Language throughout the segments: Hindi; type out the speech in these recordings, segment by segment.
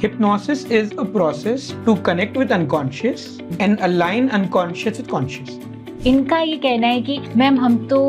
Hypnosis is a process to connect with unconscious and align unconscious with conscious. इनका ये कहना है कि मैम हम तो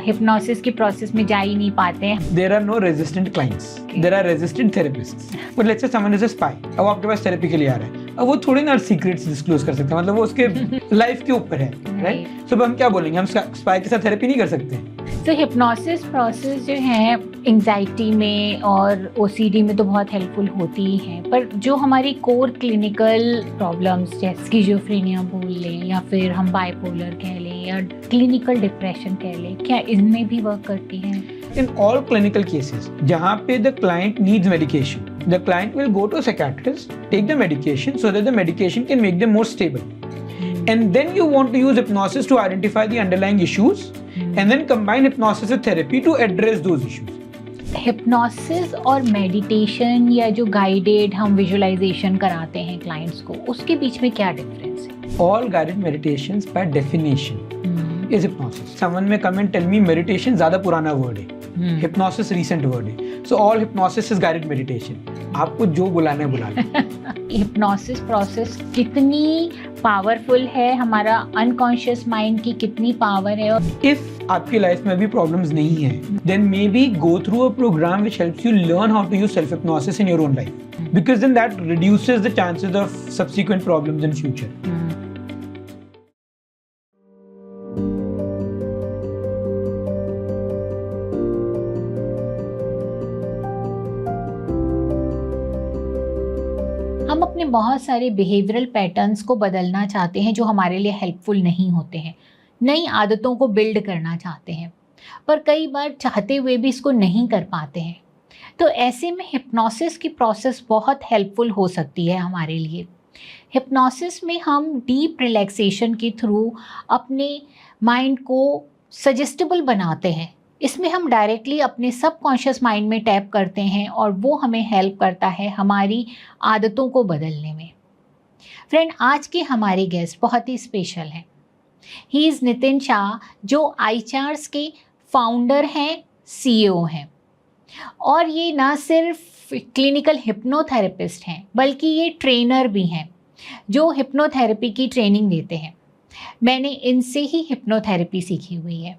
हिप्नोसिस की प्रोसेस में जा ही नहीं पाते हैं। There are no resistant clients. There are resistant therapists. But let's say someone is a spy. अब वो आपके पास थेरेपी के लिए आ रहा है, अब वो थोड़ी ना सीक्रेट्स डिस्क्लोज कर सकते हैं, मतलब वो उसके लाइफ के ऊपर है, राइट? तो हम क्या बोलेंगे, हम स्पाई के साथ थेरेपी नहीं कर सकते। तो हिप्नोसिस प्रोसेस जो है एंजाइटी में और ओसीडी में तो बहुत हेल्पफुल होती ही है, पर जो हमारी कोर क्लिनिकल प्रॉब्लम्स जैसे स्किज़ोफ्रेनिया बोल लें या फिर हम बाइपोलर कह लें या क्लिनिकल डिप्रेशन कह लें, क्या इनमें भी वर्क करती हैं? In all clinical cases, जहाँ पे the client needs medication, the client will go to a psychiatrist, take the medication so that the medication can make them more stable. And then you want to use hypnosis to identify the underlying issues and then combine hypnosis with therapy to address those issues. Hypnosis और मेडिटेशन या जो गाइडेड हम विजुअलाइजेशन कराते हैं क्लाइंट्स को, उसके बीच में क्या डिफरेंस है? All guided meditations by definition is hypnosis. Someone may come and tell me meditation ज़्यादा पुराना word है, hypnosis recent word है. So all hypnosis is guided meditation. आपको जो बुलाना है बुला लो। हिप्नोसिस प्रोसेस कितनी पावरफुल है, हमारा अनकॉन्शियस माइंड की कितनी पावर है? If आपकी लाइफ में भी प्रॉब्लम्स नहीं है, then maybe go through a program which helps you learn how to use self-hypnosis in your own life. Because then that reduces the chances of subsequent problems in future. हम अपने बहुत सारे बिहेवियरल पैटर्न्स को बदलना चाहते हैं जो हमारे लिए हेल्पफुल नहीं होते हैं, नई आदतों को बिल्ड करना चाहते हैं, पर कई बार चाहते हुए भी इसको नहीं कर पाते हैं। तो ऐसे में हिप्नोसिस की प्रोसेस बहुत हेल्पफुल हो सकती है हमारे लिए। हिप्नोसिस में हम डीप रिलैक्सेशन के थ्रू अपने माइंड को सजेस्टेबल बनाते हैं। इसमें हम डायरेक्टली अपने सबकॉन्शियस माइंड में टैप करते हैं और वो हमें हेल्प करता है हमारी आदतों को बदलने में। फ्रेंड, आज के हमारे गेस्ट बहुत ही स्पेशल हैं। ही इज़ नितिन शाह, जो iCharts के फाउंडर हैं, CEO हैं, और ये ना सिर्फ क्लिनिकल हिप्नोथेरेपिस्ट हैं बल्कि ये ट्रेनर भी हैं जो हिप्नोथेरेपी की ट्रेनिंग देते हैं। मैंने इनसे ही हिप्नोथेरेपी सीखी हुई है।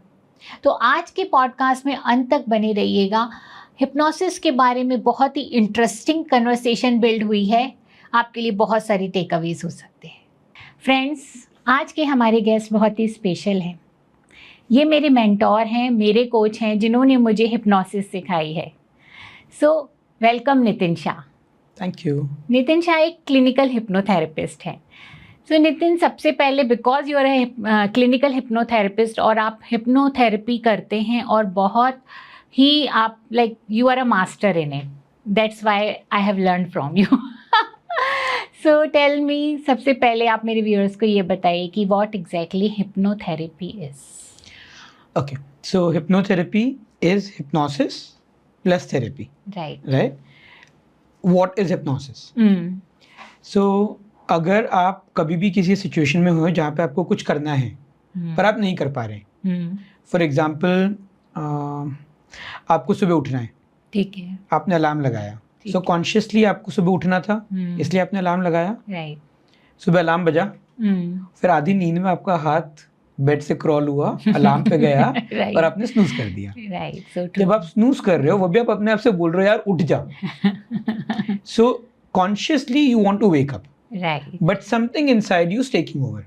तो आज के पॉडकास्ट में अंत तक बने रहिएगा। हिप्नोसिस के बारे में बहुत ही इंटरेस्टिंग कन्वर्सेशन बिल्ड हुई है, आपके लिए बहुत सारी टेक अवेज हो सकते हैं। फ्रेंड्स, आज के हमारे गेस्ट बहुत ही स्पेशल हैं। ये मेरे मेंटोर हैं, मेरे कोच हैं, जिन्होंने मुझे हिप्नोसिस सिखाई है। So welcome Nitin Shah. Thank you. Nitin Shah एक क्लिनिकल हिप्नोथेरेपिस्ट हैं। सो नितिन, सबसे पहले because you are a clinical hypnotherapist और आप हिप्नोथेरेपी करते हैं और बहुत ही आप like you are a master in it, that's why I have learn from you. So tell me, सबसे पहले आप मेरे व्यूअर्स को ये बताइए कि what exactly hypnotherapy is? Okay, so hypnotherapy is hypnosis plus therapy, right? What is hypnosis? So अगर आप कभी भी किसी सिचुएशन में हो जहाँ पे आपको कुछ करना है पर आप नहीं कर पा रहे, फॉर एग्जाम्पल आपको सुबह उठना है, ठीक है, आपने अलार्म लगाया, सो कॉन्शियसली आपको सुबह उठना था, इसलिए आपने अलार्म लगाया, राइट? सुबह अलार्म बजा, फिर आधी नींद में आपका हाथ बेड से क्रॉल हुआ, अलार्म पे गया और आपने स्नूज कर दिया, राइट? So true. जब आप स्नूज कर रहे हो वो भी आप अपने आप से बोल रहे हो यार उठ जा। So consciously you want to wake up, right, but something inside you is taking over,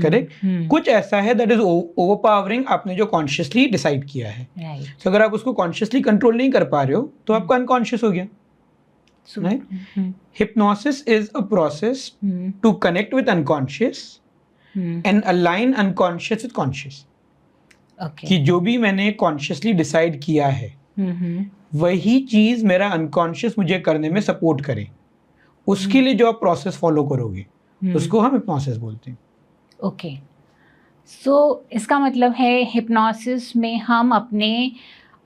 correct? कुछ ऐसा है दैट इज ओवरपावरिंग आपने जो कॉन्शियसली डिसाइड किया है, राइट? तो अगर आप उसको कॉन्शियसली कंट्रोल नहीं कर पा रहे हो तो आपका अनकॉन्शियस हो गया, right? Hypnosis is a process to connect with unconscious and align unconscious with conscious. कि जो भी मैंने कॉन्शियसली डिसाइड किया है वही चीज मेरा अनकॉन्शियस मुझे करने में सपोर्ट करे, उसके लिए जो आप प्रोसेस फॉलो करोगे उसको हम हिप्नोसिस बोलते हैं। ओके, सो इसका मतलब है हिप्नोसिस में हम अपने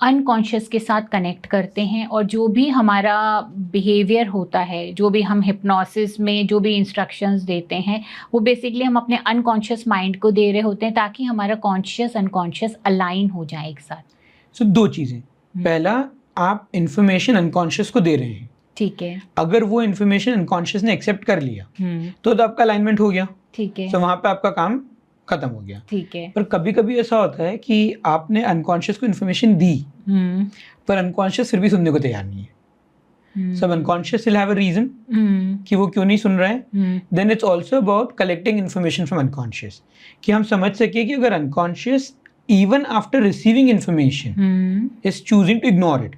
अनकॉन्शियस के साथ कनेक्ट करते हैं और जो भी हमारा बिहेवियर होता है, जो भी हम हिप्नोसिस में जो भी इंस्ट्रक्शंस देते हैं, वो बेसिकली हम अपने अनकॉन्शियस माइंड को दे रहे होते हैं ताकि हमारा कॉन्शियस अनकॉन्शियस अलाइन हो जाए एक साथ। सो दो चीज़ें, पहला आप इंफॉर्मेशन अनकॉन्शियस को दे रहे हैं, ठीक है। अगर वो इन्फॉर्मेशन अनकॉन्शियस ने एक्सेप्ट कर लिया तो आपका अलाइनमेंट हो गया, ठीक है। तो वहां पे आपका काम खत्म हो गया। ठीक है। पर कभी कभी ऐसा होता है कि आपने अनकॉन्शियस को इन्फॉर्मेशन दी पर अनकॉन्शियस फिर भी सुनने को तैयार नहीं है। सब unconscious will have a reason कि वो क्यों नहीं सुन रहा है। Then it's also about collecting information from unconscious, कि हम समझ सके कि अगर unconscious even after receiving information is choosing to ignore it,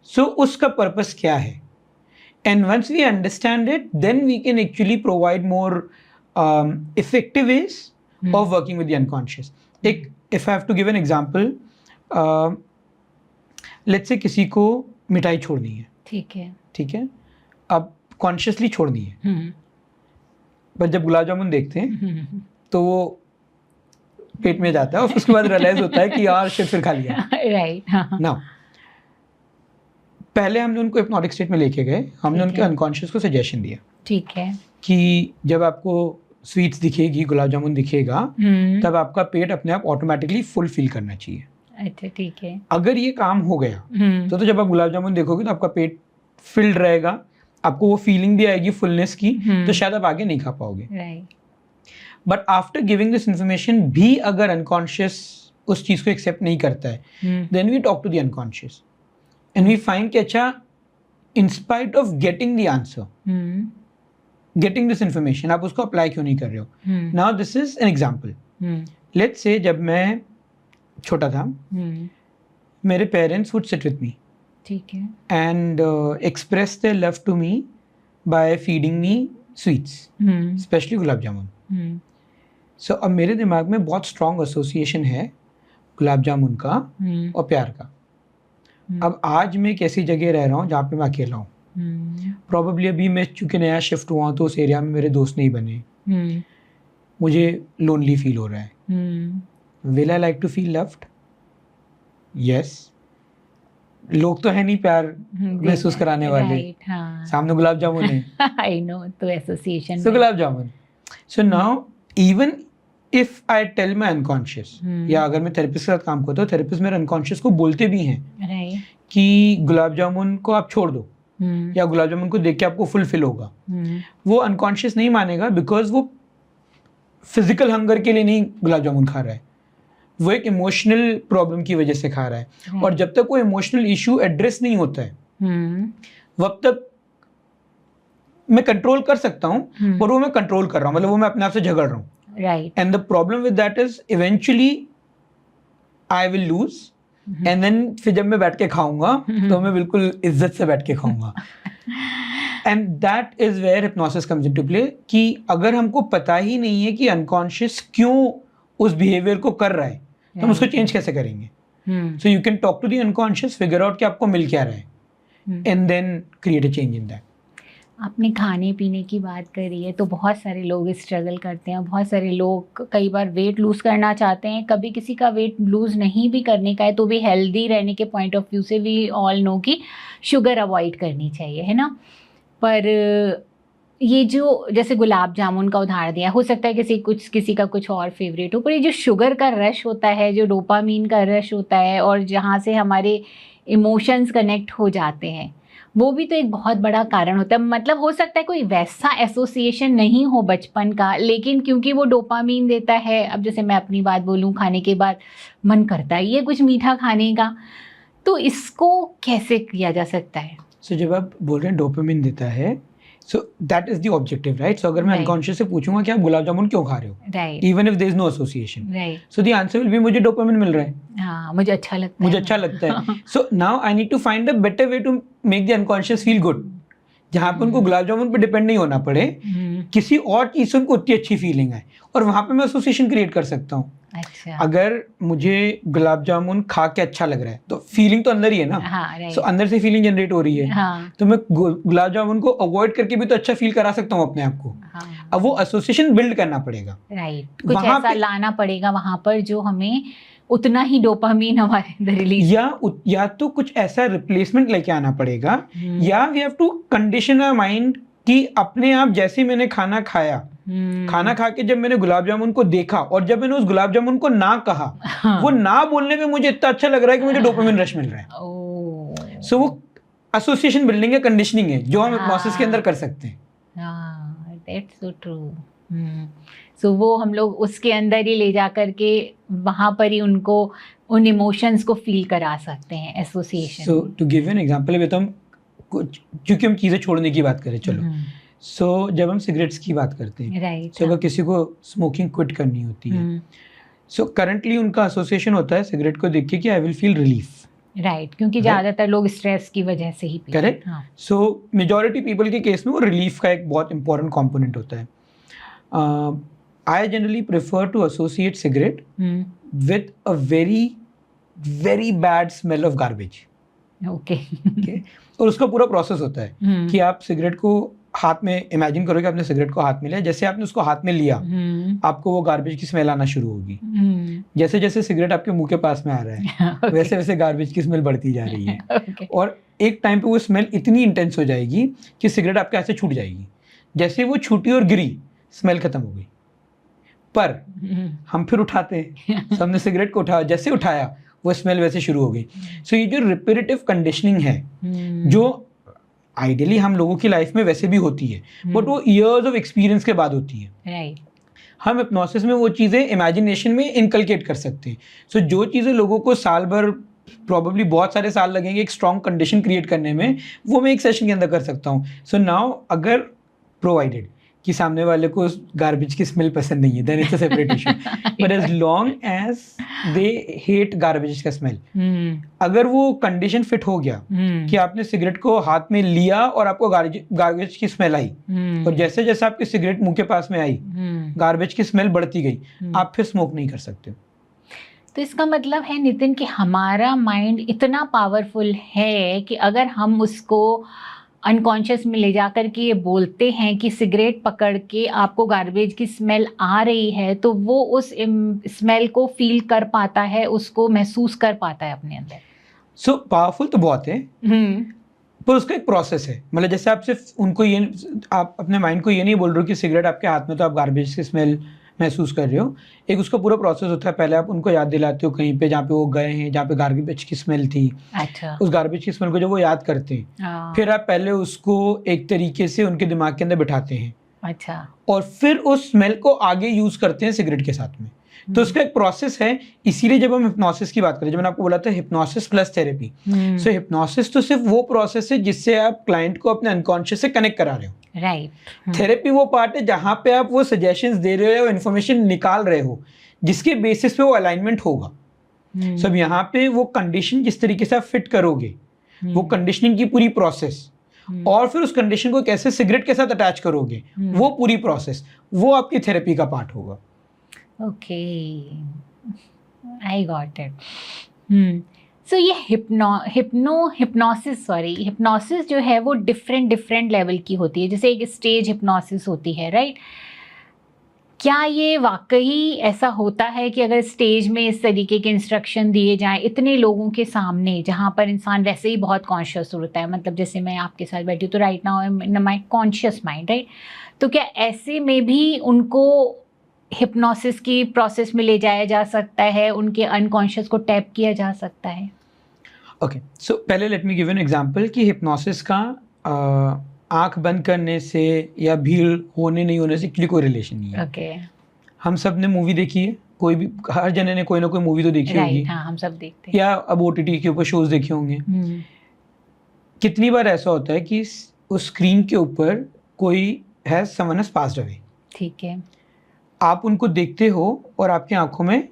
so उसका purpose क्या है, and once we understand it then we can actually provide more effective ways of working with the unconscious. If I have to give an example, let's say किसी को मिठाई छोड़नी है, ठीक है, अब consciously छोड़नी है, पर जब गुलाब जामुन देखते हैं तो वो पेट में जाता है और उसके बाद रियलाइज होता है कि यार शिट फिर खा लिया, राइट। नाउ पहले हमने उनको हिप्नोटिक स्टेट में लेके गए, हमने उनके अनकॉन्शियस को सजेशन दिया, ठीक है, कि जब आपको स्वीट्स दिखेगी, गुलाब जामुन दिखेगा, तब आपका पेट अपने आप ऑटोमेटिकली फुल फील करना चाहिए। अच्छा, ठीक है। अगर ये काम हो गया तो जब आप गुलाब जामुन देखोगे तो आपका पेट फिल्ड रहेगा, आपको वो फीलिंग भी आएगी फुलनेस की, तो शायद आप आगे नहीं खा पाओगे, right. But after giving this information भी अगर अनकॉन्शियस उस चीज को एक्सेप्ट नहीं करता है, then we talk to the unconscious and we find कि अच्छा, in spite of getting the answer, getting this information, आप उसको अप्लाई क्यों नहीं कर रहे हो। Now this is an example. Let's say जब मैं छोटा था, मेरे parents would sit with me, ठीक है, and express their love to me by feeding me sweets, specially gulab jamun. So अब मेरे दिमाग में बहुत स्ट्रॉन्ग एसोसिएशन है गुलाब जामुन का और प्यार का। अब आज मैं एक ऐसी जगह रह रहा हूँ जहाँ पे मैं अकेला हूँ, प्रॉबेबली अभी मैं चूंकि नया शिफ्ट हुआ तो उस एरिया में मेरे दोस्त नहीं बने, मुझे लोनली फील हो रहा है। Will I like to feel loved? Yes. लोग तो है नहीं प्यार महसूस कराने वाले, हाँ। सामने गुलाब जामुन है, आई नो, तो association, so gulab jamun. So now even if I tell my unconscious, या अगर मैं थेरेपिस्ट के साथ काम करता हूँ, थेरेपिस्ट मेरे अनकॉन्शियस को बोलते भी हैं कि गुलाब जामुन को आप छोड़ दो, या गुलाब जामुन को देख के आपको फुलफिल होगा, वो अनकॉन्शियस नहीं मानेगा, बिकॉज वो फिजिकल हंगर के लिए नहीं गुलाब जामुन खा रहा है, वो एक इमोशनल प्रॉब्लम की वजह से खा रहा है। और जब तक वो इमोशनल इशू एड्रेस नहीं होता है, वक्त तक मैं कंट्रोल कर सकता हूँ, पर वो मैं कंट्रोल कर रहा हूँ, मतलब वो मैं अपने आप से झगड़ रहा हूँ, right. And the problem with that is eventually I will lose, and then फिर जब मैं बैठ के खाऊंगा तो मैं बिल्कुल इज्जत से बैठ के खाऊंगा। And that is where hypnosis comes into play, कि अगर हमको पता ही नहीं है कि अनकॉन्शियस क्यों उस बिहेवियर को कर रहा है, तो हम उसको चेंज कैसे करेंगे। So you can talk to the unconscious, figure out कि आपको मिल क्या रहा है, and then create a change in that. आपने खाने पीने की बात करी है, तो बहुत सारे लोग स्ट्रगल करते हैं, बहुत सारे लोग कई बार वेट लूज़ करना चाहते हैं, कभी किसी का वेट लूज़ नहीं भी करने का है तो भी हेल्दी रहने के पॉइंट ऑफ व्यू से वी ऑल नो कि शुगर अवॉइड करनी चाहिए, है ना। पर ये जो जैसे गुलाब जामुन का उदाहरण दिया, हो सकता है किसी का कुछ और फेवरेट हो, पर ये जो शुगर का रश होता है, जो डोपामीन का रश होता है, और जहाँ से हमारे इमोशंस कनेक्ट हो जाते हैं, वो भी तो एक बहुत बड़ा कारण होता है। मतलब हो सकता है कोई वैसा एसोसिएशन नहीं हो बचपन का, लेकिन क्योंकि वो डोपामीन देता है, अब जैसे मैं अपनी बात बोलूँ, खाने के बाद मन करता ही है कुछ मीठा खाने का, तो इसको कैसे किया जा सकता है। सो जब आप बोल रहे हैं डोपामिन देता है, so that is the objective, right. So अगर मैं अनकॉन्शियस से पूछूंगा कि आप गुलाब जामुन क्यों खा रहे हो, right, even if there is no association, right, so the answer will be मुझे डोपामिन मिल रहा है, हाँ, मुझे अच्छा लगता है, so now I need to find a better way to make the unconscious feel good, जहाँ पे उनको गुलाब जामुन पे डिपेंड नहीं होना पड़े, किसी और चीज से उनको उतनी अच्छी फीलिंग आए, और वहां पे मैं एसोसिएशन क्रिएट कर सकता हूँ। अच्छा। अगर मुझे गुलाब जामुन खा के अच्छा लग रहा है तो फीलिंग तो अंदर ही है ना, हाँ, सो अंदर से फीलिंग जनरेट हो रही है, हाँ, तो मैं गुलाब जामुन को अवॉइड करके भी तो अच्छा फील करा सकता हूँ अपने आप को, हाँ, अब वो एसोसिएशन बिल्ड करना पड़ेगा, राइट, कुछ ऐसा लाना पड़ेगा वहां पर जो हमें उतना ही डोपामीन हमारे अंदर रिलीज, या तो कुछ ऐसा रिप्लेसमेंट लेके आना पड़ेगा, या we have to condition our mind कि अपने आप जैसे मैंने खाना खाया, खाना खा के जब मैंने गुलाब जामुन को देखा और जब मैंने उस गुलाब जामुन को ना कहा, हाँ, वो ना बोलने पे मुझे इतना अच्छा लग रहा है कि मुझे डोपामिन रश मिल रहा है। सो वो एसोसिएशन बिल्डिंग है, कंडीशनिंग है, जो हम हिप्नोसिस के अंदर कर सकते हैं. That's so true. सो वो हम लोग उसके अंदर ही ले जा करके वहाँ पर ही उनको उन इमोशंस को फील करा सकते हैं association. So to give an example, अभी तो हम कुछ, क्योंकि हम चीज़ें छोड़ने की बात करें, चलो. सो जब हम सिगरेट्स की बात करते हैं, राइट. तो अगर किसी को स्मोकिंग क्विट करनी होती है, सो करंटली उनका एसोसिएशन होता है सिगरेट को देख के कि I will feel relief. Right, क्योंकि ज़्यादातर लोग स्ट्रेस की वजह से ही पीते हैं. करेक्ट. सो मेजॉरिटी पीपल के केस में वो रिलीफ का एक बहुत इंपॉर्टेंट कंपोनेंट होता है. I generally prefer to associate cigarette with a very very bad smell of garbage. Okay. और उसका पूरा प्रोसेस होता है कि आप सिगरेट को हाथ में, इमेजिन करो कि आपने सिगरेट को हाथ में लिया, जैसे आपने उसको हाथ में लिया आपको वो गार्बेज की स्मेल आना शुरू होगी. जैसे जैसे सिगरेट आपके मुंह के पास में आ रहा है Okay. वैसे वैसे गार्बेज की स्मेल बढ़ती जा रही है. Okay. और एक टाइम पे वो स्मेल इतनी इंटेंस हो जाएगी कि सिगरेट आपके हाथ से छूट जाएगी. जैसे वो छूटी और गिरी, स्मेल खत्म हो गई. पर हम फिर उठाते हैं, so हमने सिगरेट को उठाया, जैसे उठाया वो स्मेल वैसे शुरू हो गई. सो ये जो रिपीटेटिव कंडीशनिंग है, जो आइडियली हम लोगों की लाइफ में वैसे भी होती है, बट वो इयर्स ऑफ एक्सपीरियंस के बाद होती है. राइट. हम हिप्नोसिस में वो चीज़ें इमेजिनेशन में इनकलकेट कर सकते हैं. सो जो चीज़ें लोगों को साल भर, प्रॉबेबली बहुत सारे साल लगेंगे एक स्ट्रॉन्ग कंडीशन क्रिएट करने में, वो मैं एक सेशन के अंदर कर सकता हूँ. सो नाउ अगर प्रोवाइडेड कि सामने वाले को गार्बेज की स्मेल पसंद नहीं है, then it's a separate issue. But as long as they hate garbage का स्मेल, अगर वो कंडीशन फिट हो गया कि आपने सिगरेट को हाथ में लिया और आपको गार्बेज की स्मेल आई, और जैसे जैसे आपकी सिगरेट मुंह के पास में आई गार्बेज की स्मेल बढ़ती गई, आप फिर स्मोक नहीं कर सकते. तो इसका मतलब है नितिन कि हमारा माइंड इतना पावरफुल है कि अगर हम उसको अनकॉन्शियस में ले जाकर के ये बोलते हैं कि सिगरेट पकड़ के आपको गार्बेज की स्मेल आ रही है, तो वो उस स्मेल को फील कर पाता है, उसको महसूस कर पाता है अपने अंदर. सो पावरफुल तो बहुत है, पर उसका एक प्रोसेस है. मतलब जैसे आप सिर्फ उनको ये, आप अपने माइंड को ये नहीं बोल रहे हो कि सिगरेट आपके हाथ में तो आप गार्बेज की स्मेल महसूस कर रहे हो. एक उसका पूरा प्रोसेस होता है. पहले आप उनको याद दिलाते हो कहीं पे जहाँ पे वो गए हैं, जहाँ पे गार्बेज की स्मेल थी. अच्छा. उस गार्बेज की स्मेल को जब वो याद करते हैं, फिर आप पहले उसको एक तरीके से उनके दिमाग के अंदर बिठाते हैं. अच्छा. और फिर उस स्मेल को आगे यूज करते हैं सिगरेट के साथ में. तो उसका एक प्रोसेस है. इसीलिए जब हम हिप्नोसिस की बात करें, जब मैंने आपको बोला था हिप्नोसिस प्लस थेरेपी, सो हिप्नोसिस तो सिर्फ वो प्रोसेस है जिससे आप क्लाइंट को अपने अनकॉन्शियस से कनेक्ट करा रहे हो. राइट. थेरेपी वो पार्ट है जहां पे आप वो सजेशंस दे रहे हो या इन्फॉर्मेशन निकाल रहे हो जिसके बेसिस पे वो अलाइनमेंट होगा. सब यहाँ पे वो कंडीशन जिस तरीके से आप फिट करोगे, वो कंडीशनिंग की पूरी प्रोसेस, और फिर उस कंडीशन को कैसे सिगरेट के साथ अटैच करोगे, वो पूरी प्रोसेस, वो आपकी थेरेपी का पार्ट होगा. Okay, I got it. So ये हिप्नोसिस जो है वो डिफरेंट लेवल की होती है. जैसे एक स्टेज हिप्नोसिस होती है, राइट? क्या ये वाकई ऐसा होता है कि अगर स्टेज में इस तरीके के इंस्ट्रक्शन दिए जाएं इतने लोगों के सामने, जहाँ पर इंसान वैसे ही बहुत कॉन्शियस होता है, मतलब जैसे मैं आपके साथ बैठी हूँ तो right now in my conscious mind, right? तो क्या ऐसे में भी उनको हिप्नोसिस की प्रोसेस में ले जाया जा सकता है, उनके अनकॉन्शियस को टैप किया जा सकता है? ओके, सो पहले let me give an example कि हिप्नोसिस का आंख बंद करने से या भीड़ होने नहीं होने से एक्चुअली कोई रिलेशन नहीं है. ओके. हम सब ने मूवी देखी है, कोई भी, हर जने ने कोई ना कोई मूवी तो देखी होगी. हाँ, हम सब देखते हैं. या अब OTT के ऊपर शोज देखे होंगे. कितनी बार ऐसा होता है कि उस स्क्रीन के ऊपर कोई है, समवन हैज पास्ड अवे. ठीक है. आप उनको देखते हो और आपकी आंखों में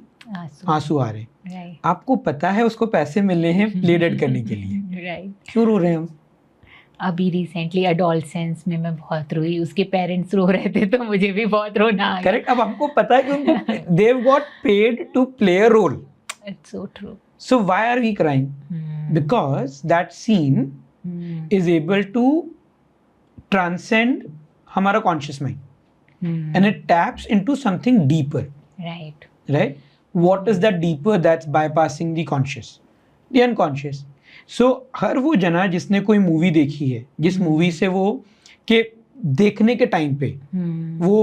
आंसू आ रहे हैं. राइट. आपको पता है उसको पैसे मिलने हैं प्ले डेट करने के लिए. राइट. क्यों रो रहे हैं हम? अभी रिसेंटली अडोलसेंस में मैं बहुत रोई, उसके पेरेंट्स रो रहे थे तो मुझे भी बहुत रोना आ गया. करेक्ट. अब हमको पता है कि उनको they have got paid to play a role. It's so true. So why are we crying? Because that scene is able to transcend हमारा conscious mind. And it taps into something deeper. Right. Right? What is that deeper that's bypassing the conscious? The unconscious. So हर वो जना जिसने कोई मूवी देखी है, जिस मूवी से वो के देखने के टाइम पे वो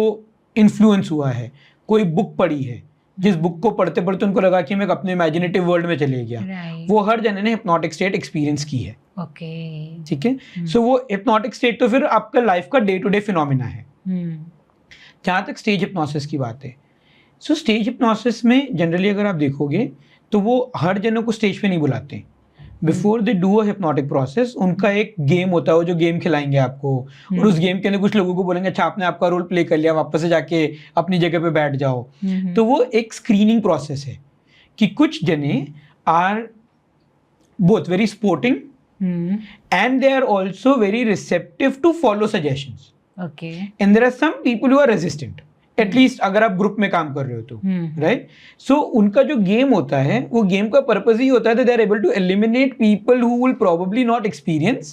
इन्फ्लुएंस हुआ है, कोई बुक पढ़ी है, जिस बुक को पढ़ते पढ़ते उनको लगा कि मैं अपने इमेजिनेटिव वर्ल्ड में चले गया, Right. वो हर जने ने हिप्नोटिक स्टेट एक्सपीरियंस की है. ओके। ठीक है। सो वो हिप्नोटिक स्टेट तो फिर आपका लाइफ का डे टू डे फिनोमिना है। जहाँ तक स्टेज हिप्नोसिस की बात है, सो स्टेज हिप्नोसिस में जनरली अगर आप देखोगे तो वो हर जनों को स्टेज पे नहीं बुलाते। Before they do a hypnotic process उनका एक गेम होता है, वो जो गेम खिलाएंगे आपको, और उस गेम के अंदर कुछ लोगों को बोलेंगे अच्छा आपने आपका रोल प्ले कर लिया, वापस से जाके अपनी जगह पे बैठ जाओ। तो वो एक स्क्रीनिंग प्रोसेस है कि कुछ जने are both very sporting and they are also very receptive to follow suggestions. Okay. And there are some people who are resistant. At least अगर आप ग्रुप में काम कर रहे हो तो, right? So उनका जो गेम होता है, वो गेम का पर्पस ही होता है that they are able to eliminate people who will probably not experience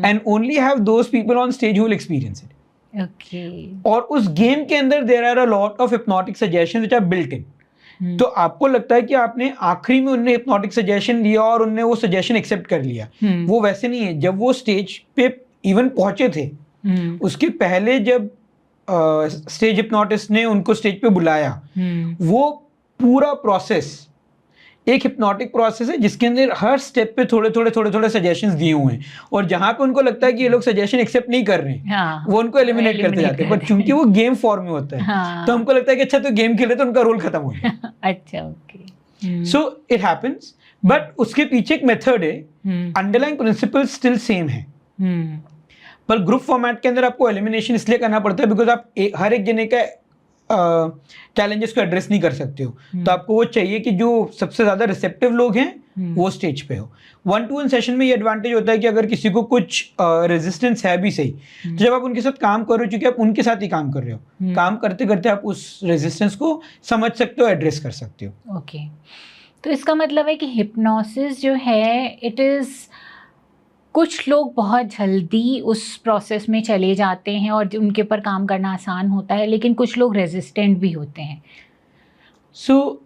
and only have those people on stage who will experience it. Okay. और उस गेम के अंदर there are a lot of hypnotic suggestions which are built in. तो आपको लगता है कि आपने आखिरी में उनने हिप्नोटिक सजेशन दिया और उनने वो सजेशन एक्सेप्ट कर लिया। वो वैसे नहीं है। जब वो स्टेज पे इवन पहुंचे थे, उसके पहले जब स्टेज हिप्नोटिस्ट ने उनको स्टेज पे बुलाया, वो पूरा प्रोसेस एक हिप्नोटिक प्रोसेस है जिसके अंदर हर स्टेप पे थोड़े थोड़े सजेशंस दिए हुए हैं, और जहां पे उनको लगता है कि ये लोग सजेशन एक्सेप्ट नहीं कर रहे हैं, वो उनको एलिमिनेट करते जाते हैं। बट चूंकि वो गेम फॉर्म में होता है, तो हमको लगता है कि अच्छा तो गेम खेले तो उनका रोल खत्म हो गया। अच्छा, okay. So it happens, but उसके पीछे एक मेथड है, अंडरलाइंग प्रिंसिपल स्टिल सेम है। पर ग्रुप फॉर्मेट के अंदर आपको एलिमिनेशन इसलिए करना पड़ता है बिकॉज आप हर एक जने का चैलेंजेस को एड्रेस नहीं कर सकते हो। तो आपको वो चाहिए कि जो सबसे ज्यादा रिसेप्टिव लोग हैं वो स्टेज पे हो। 1-to-1 सेशन में ये एडवांटेज होता है कि अगर किसी को कुछ रेजिस्टेंस है भी सही, तो जब आप उनके साथ काम कर रहे हो, क्योंकि आप उनके साथ ही काम कर रहे हो, काम करते करते आप उस रेजिस्टेंस को समझ सकते हो, एड्रेस कर सकते हो। ओके। तो इसका मतलब है कि हिप्नोसिस जो है, इट इज़, कुछ लोग बहुत जल्दी उस प्रोसेस में चले जाते हैं और उनके ऊपर काम करना आसान होता है, लेकिन कुछ लोग रेजिस्टेंट भी होते हैं। सो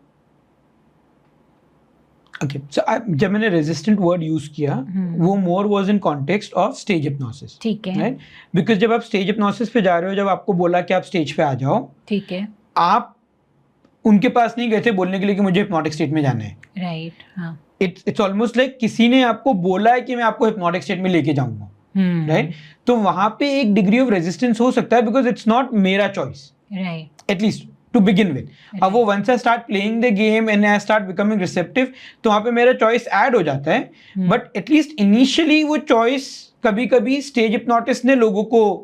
जब मैंने रेजिस्टेंट वर्ड यूज किया, वो more was in context of stage hypnosis. ठीक है, राइट? बिकॉज जब आप स्टेज हिप्नोसिस पे जा रहे हो, जब आपको बोला कि आप स्टेज पे आ जाओ, ठीक है, आप उनके पास नहीं गए थे बोलने के लिए कि मुझे हिप्नोटिक स्टेट में जाना है। राइट, हाँ। इट्स ऑलमोस्ट लाइक किसी ने आपको बोला है कि मैं आपको हिप्नोटिक स्टेट में लेके जाऊंगा, राइट? तो वहां पे एक डिग्री ऑफ रेजिस्टेंस हो सकता है बिकॉज इट्स नॉट मेरा choice, right, at least to begin with. अब वो once I start playing the game and I start becoming receptive, तो वहां पे मेरा चॉइस ऐड हो जाता है। बट एटलीस्ट इनिशियली वो चॉइस कभी कभी स्टेज हिप्नोटिस्ट ने लोगों को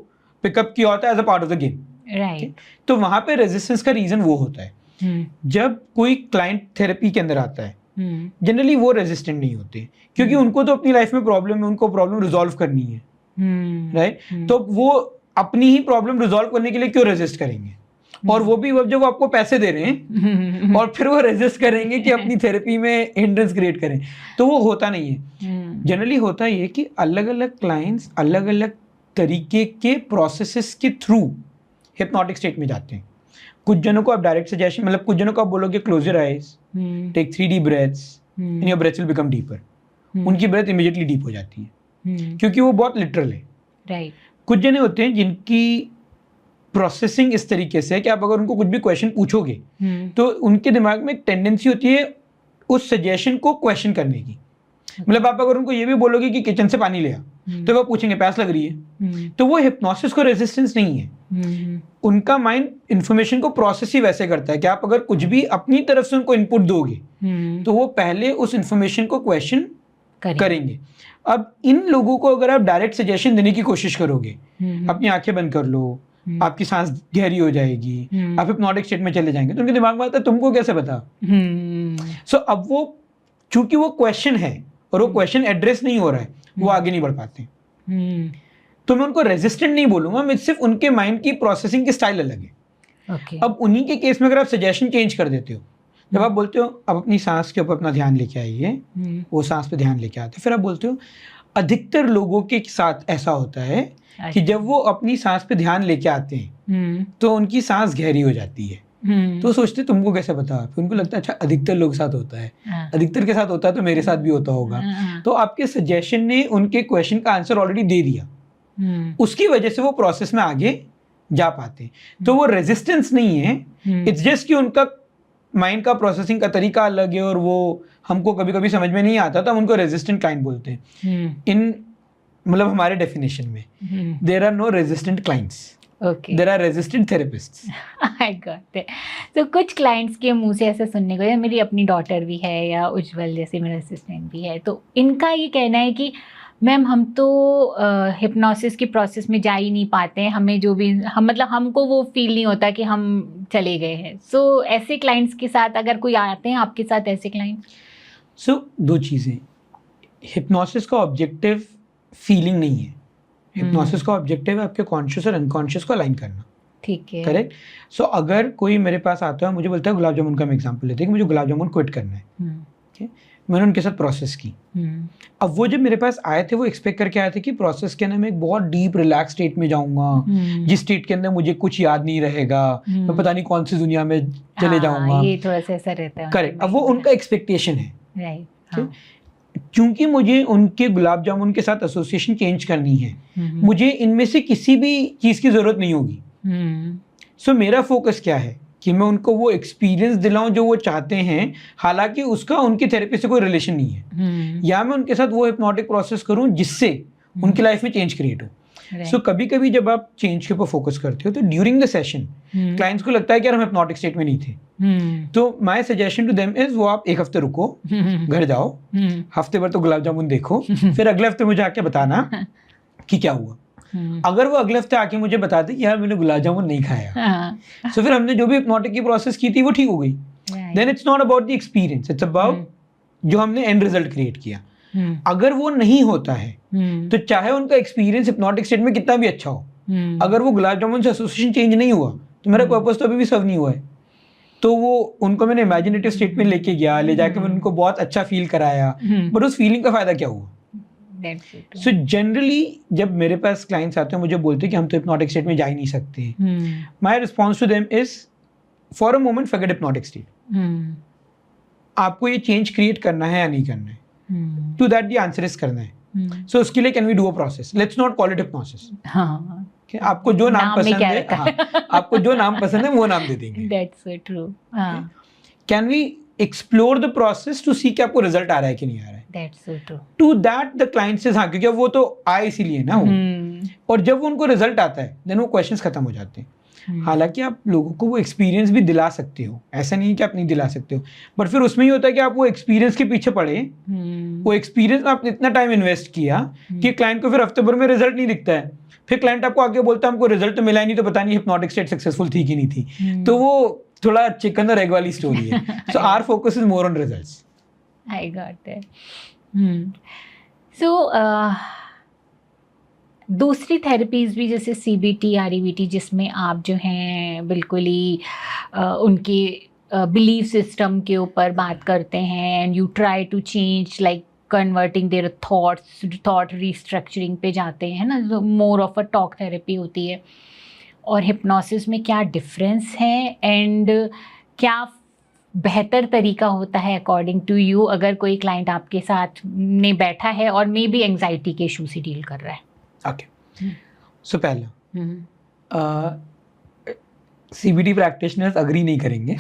पिकअप किया होता है as a part of the game, right. तो वहां पे रेजिस्टेंस का रीजन वो होता है। जब कोई क्लाइंट थेरेपी के अंदर आता है, जनरली वो रेजिस्टेंट नहीं होते, क्योंकि उनको तो अपनी लाइफ में प्रॉब्लम है, उनको प्रॉब्लम रिजॉल्व करनी है, राइट? तो वो अपनी ही प्रॉब्लम रिजॉल्व करने के लिए क्यों रेजिस्ट करेंगे? और वो भी जब वो आपको पैसे दे रहे हैं और फिर वो रेजिस्ट करेंगे कि अपनी थेरेपी में हिंड्रेंस क्रिएट करें, तो वो होता नहीं है। जनरली होता ये कि अलग अलग क्लाइंट्स अलग अलग तरीके के प्रोसेसेस के थ्रू हिप्नोटिक स्टेट में जाते हैं। कुछ जनों को आप डायरेक्ट सजेशन, मतलब कुछ जनों को आप बोलोगे close your eyes, take 3 deep breaths and your breath will become deeper, उनकी ब्रेथ इमीडिएटली डीप हो जाती है, क्योंकि वो बहुत लिटरल है, राइट। कुछ जने होते हैं जिनकी प्रोसेसिंग इस तरीके से है कि आप अगर उनको कुछ भी क्वेश्चन पूछोगे तो उनके दिमाग में एक टेंडेंसी होती है उस सजेशन को क्वेश्चन करने की। मतलब आप अगर उनको ये भी बोलोगे कि किचन से पानी ले आ, तो वो पूछेंगे प्यास लग रही है। तो वो हिप्नोसिस को रेजिस्टेंस नहीं है, उनका माइंड इंफॉर्मेशन को प्रोसेस ही वैसे करता है कि आप अगर कुछ भी अपनी तरफ से उनको इनपुट दोगे तो वो पहले उस इंफॉर्मेशन को क्वेश्चन करेंगे। अब इन लोगों को अगर आप डायरेक्ट सजेशन देने की कोशिश करोगे, अपनी आंखें बंद कर लो, आपकी सांस गहरी हो जाएगी, आप हिप्नोटिक स्टेट में चले जाएंगे, तो उनके दिमाग में आता है तुमको कैसे पता? सो अब वो चूंकि वो क्वेश्चन है और वो क्वेश्चन एड्रेस नहीं हो रहा है, वो आगे नहीं बढ़ पाते। तो मैं उनको रेजिस्टेंट नहीं बोलूंगा, मैं सिर्फ उनके माइंड की प्रोसेसिंग की स्टाइल अलग है। Okay. अब उन्हीं के केस में अगर आप सजेशन चेंज कर देते हो, जब आप बोलते हो अब अपनी सांस के ऊपर अपना ध्यान लेके आइए, वो सांस पे ध्यान लेके आते, फिर आप बोलते हो अधिकतर लोगों के साथ ऐसा होता है कि जब वो अपनी सांस पे ध्यान लेके आते हैं तो उनकी सांस गहरी हो जाती है। तो सोचते तुमको कैसे पता? फिर उनको लगता है अच्छा अधिकतर लोग के साथ होता है, अधिकतर के साथ होता है तो मेरे साथ भी होता होगा। तो आपके सजेशन ने उनके क्वेश्चन का आंसर ऑलरेडी दे दिया, उसकी वजह से वो प्रोसेस में आगे जा पाते। तो वो रेजिस्टेंस नहीं है, इट्स जस्ट कि उनका माइंड का प्रोसेसिंग का तरीका अलग है और वो हमको कभी कभी समझ में नहीं आता, तो हम उनको रेजिस्टेंट क्लाइंट बोलते हैं। इन मतलब हमारे डेफिनेशन में there are no resistant clients, there are resistant therapists. I got it. तो कुछ क्लाइंट्स के मुंह से ऐसे सुनने को, या मेरी अपनी डॉटर भी है या उज्जवल जैसे मेरा असिस्टेंट भी है, तो इनका ये कहना है कि मैम हम तो हिप्नोसिस की प्रोसेस में जा ही नहीं पाते हैं, हमें जो भी हम मतलब हमको वो फील नहीं होता कि हम चले गए हैं। सो ऐसे क्लाइंट्स के साथ अगर कोई आते हैं आपके साथ ऐसे क्लाइंट? सो दो चीज़ें, हिप्नोसिस का ऑब्जेक्टिव फीलिंग नहीं है, हिप्नोसिस का ऑब्जेक्टिव है आपके कॉन्शियस और अनकॉन्शियस को अलाइन करना। ठीक है, करेक्ट। सो अगर कोई मेरे पास आता है, मुझे बोलता है गुलाब जामुन का, हम एग्जांपल लेते हैं कि मुझे गुलाब जामुन क्विट करना है, ठीक है, मैंने उनके साथ प्रोसेस की। अब वो जब मेरे पास आए थे वो एक्सपेक्ट करके आए थे कि प्रोसेस के अंदर मैं एक बहुत डीप रिलैक्स स्टेट में जाऊंगा, जिस स्टेट के अंदर मुझे कुछ याद नहीं रहेगा, मैं पता नहीं कौन सी दुनिया में चले जाऊंगा। ये थोड़ा सा ऐसा रहता है। करेक्ट। अब वो उनका एक्सपेक्टेशन है, राइट। क्योंकि मुझे उनके गुलाब जामुन के साथ एसोसिएशन चेंज करनी है, मुझे इनमें से किसी भी चीज़ की ज़रूरत नहीं होगी। सो मेरा फोकस क्या है कि मैं उनको वो एक्सपीरियंस दिलाऊं जो वो चाहते हैं, हालांकि उसका उनकी थेरेपी से कोई रिलेशन नहीं है, या मैं उनके साथ वो हिप्नोटिक प्रोसेस करूं जिससे उनकी लाइफ में चेंज क्रिएट हो। सो कभी कभी जब आप चेंज के ऊपर फोकस करते हो तो ड्यूरिंग द सेशन क्लाइंट्स को लगता है कि यार हम हिप्नोटिक स्टेट में नहीं थे, तो my suggestion to them is वो आप एक हफ्ते रुको, घर जाओ, हफ्ते भर तो गुलाब जामुन देखो, फिर अगले हफ्ते मुझे आके बताना कि क्या हुआ। अगर वो अगले हफ्ते आके मुझे बताते कि यार मैंने गुलाब जामुन नहीं खाया, तो फिर हमने जो भी हिप्नोटिक की प्रोसेस की थी वो ठीक हो गई। Then it's not about the experience, it's about जो हमने एंड रिजल्ट क्रिएट किया। अगर वो नहीं होता है तो चाहे उनका एक्सपीरियंस हिप्नोटिक स्टेट में कितना भी अच्छा हो, अगर वो गुलाब जामुन से एसोसिएशन चेंज नहीं हुआ तो मेरा पर्पस तो अभी भी सर्व नहीं हुआ है। तो वो उनको मैंने इमेजिनेटिव स्टेट में लेके गया, ले जाके मैंने उनको बहुत अच्छा फील कराया, बट उस फीलिंग का फायदा क्या हुआ? सो जनरली जब मेरे पास क्लाइंट्स आते हैं मुझे बोलते हैं कि हम तो हिप्नोटिक स्टेट में जा ही नहीं सकते, my response to them is for a moment forget hypnotic state. आपको ये चेंज क्रिएट करना है या नहीं करना है, to that the answer is करना है। सो उसके लिए can we do a process, let's not call it hypnosis. आपको जो नाम पसंद है, आपको जो नाम पसंद है वो नाम दे देंगे। That's so true. Can we explore the process to see कि आपको रिजल्ट आ रहा है कि नहीं आ रहा है। That's so true. To that the client says हाँ, क्योंकि वो तो आए इसीलिए ना वो। और जब उनको रिजल्ट आता है देन वो क्वेश्चंस खत्म हो जाते हैं। हालांकि आप लोगों को वो एक्सपीरियंस भी दिला सकते हो, ऐसा नहीं कि आप नहीं दिला सकते हो, बट फिर उसमें ही होता है कि आप वो एक्सपीरियंस के पीछे पड़े, वो एक्सपीरियंस में आपने इतना टाइम इन्वेस्ट किया कि क्लाइंट को फिर हफ्ते भर में रिजल्ट नहीं दिखता है, फिर क्लाइंट आपको आके बोलता है हमको रिजल्ट तो मिला ही नहीं, तो पता नहीं हिप्नोटिक स्टेट सक्सेसफुल थी कि नहीं थी। तो वो थोड़ा चिकन और एग वाली स्टोरी है। So our focus is more on results. I got it. So दूसरी थेरेपीज भी जैसे CBT, REBT, जिसमें आप जो हैं बिल्कुल ही उनके बिलीफ सिस्टम के ऊपर बात करते हैं, and you try to change like converting their thoughts, thought restructuring पे जाते हैं ना, जो more of a talk therapy होती है। और हिप्नोसिस में क्या डिफरेंस है एंड क्या बेहतर तरीका होता है अकॉर्डिंग टू यू, अगर कोई क्लाइंट आपके साथ ने बैठा है और मे बी एंग्जाइटी के इशू से डील कर रहा है? ओके, सो पहला CBT प्रैक्टिशनर्स अग्री नहीं करेंगे,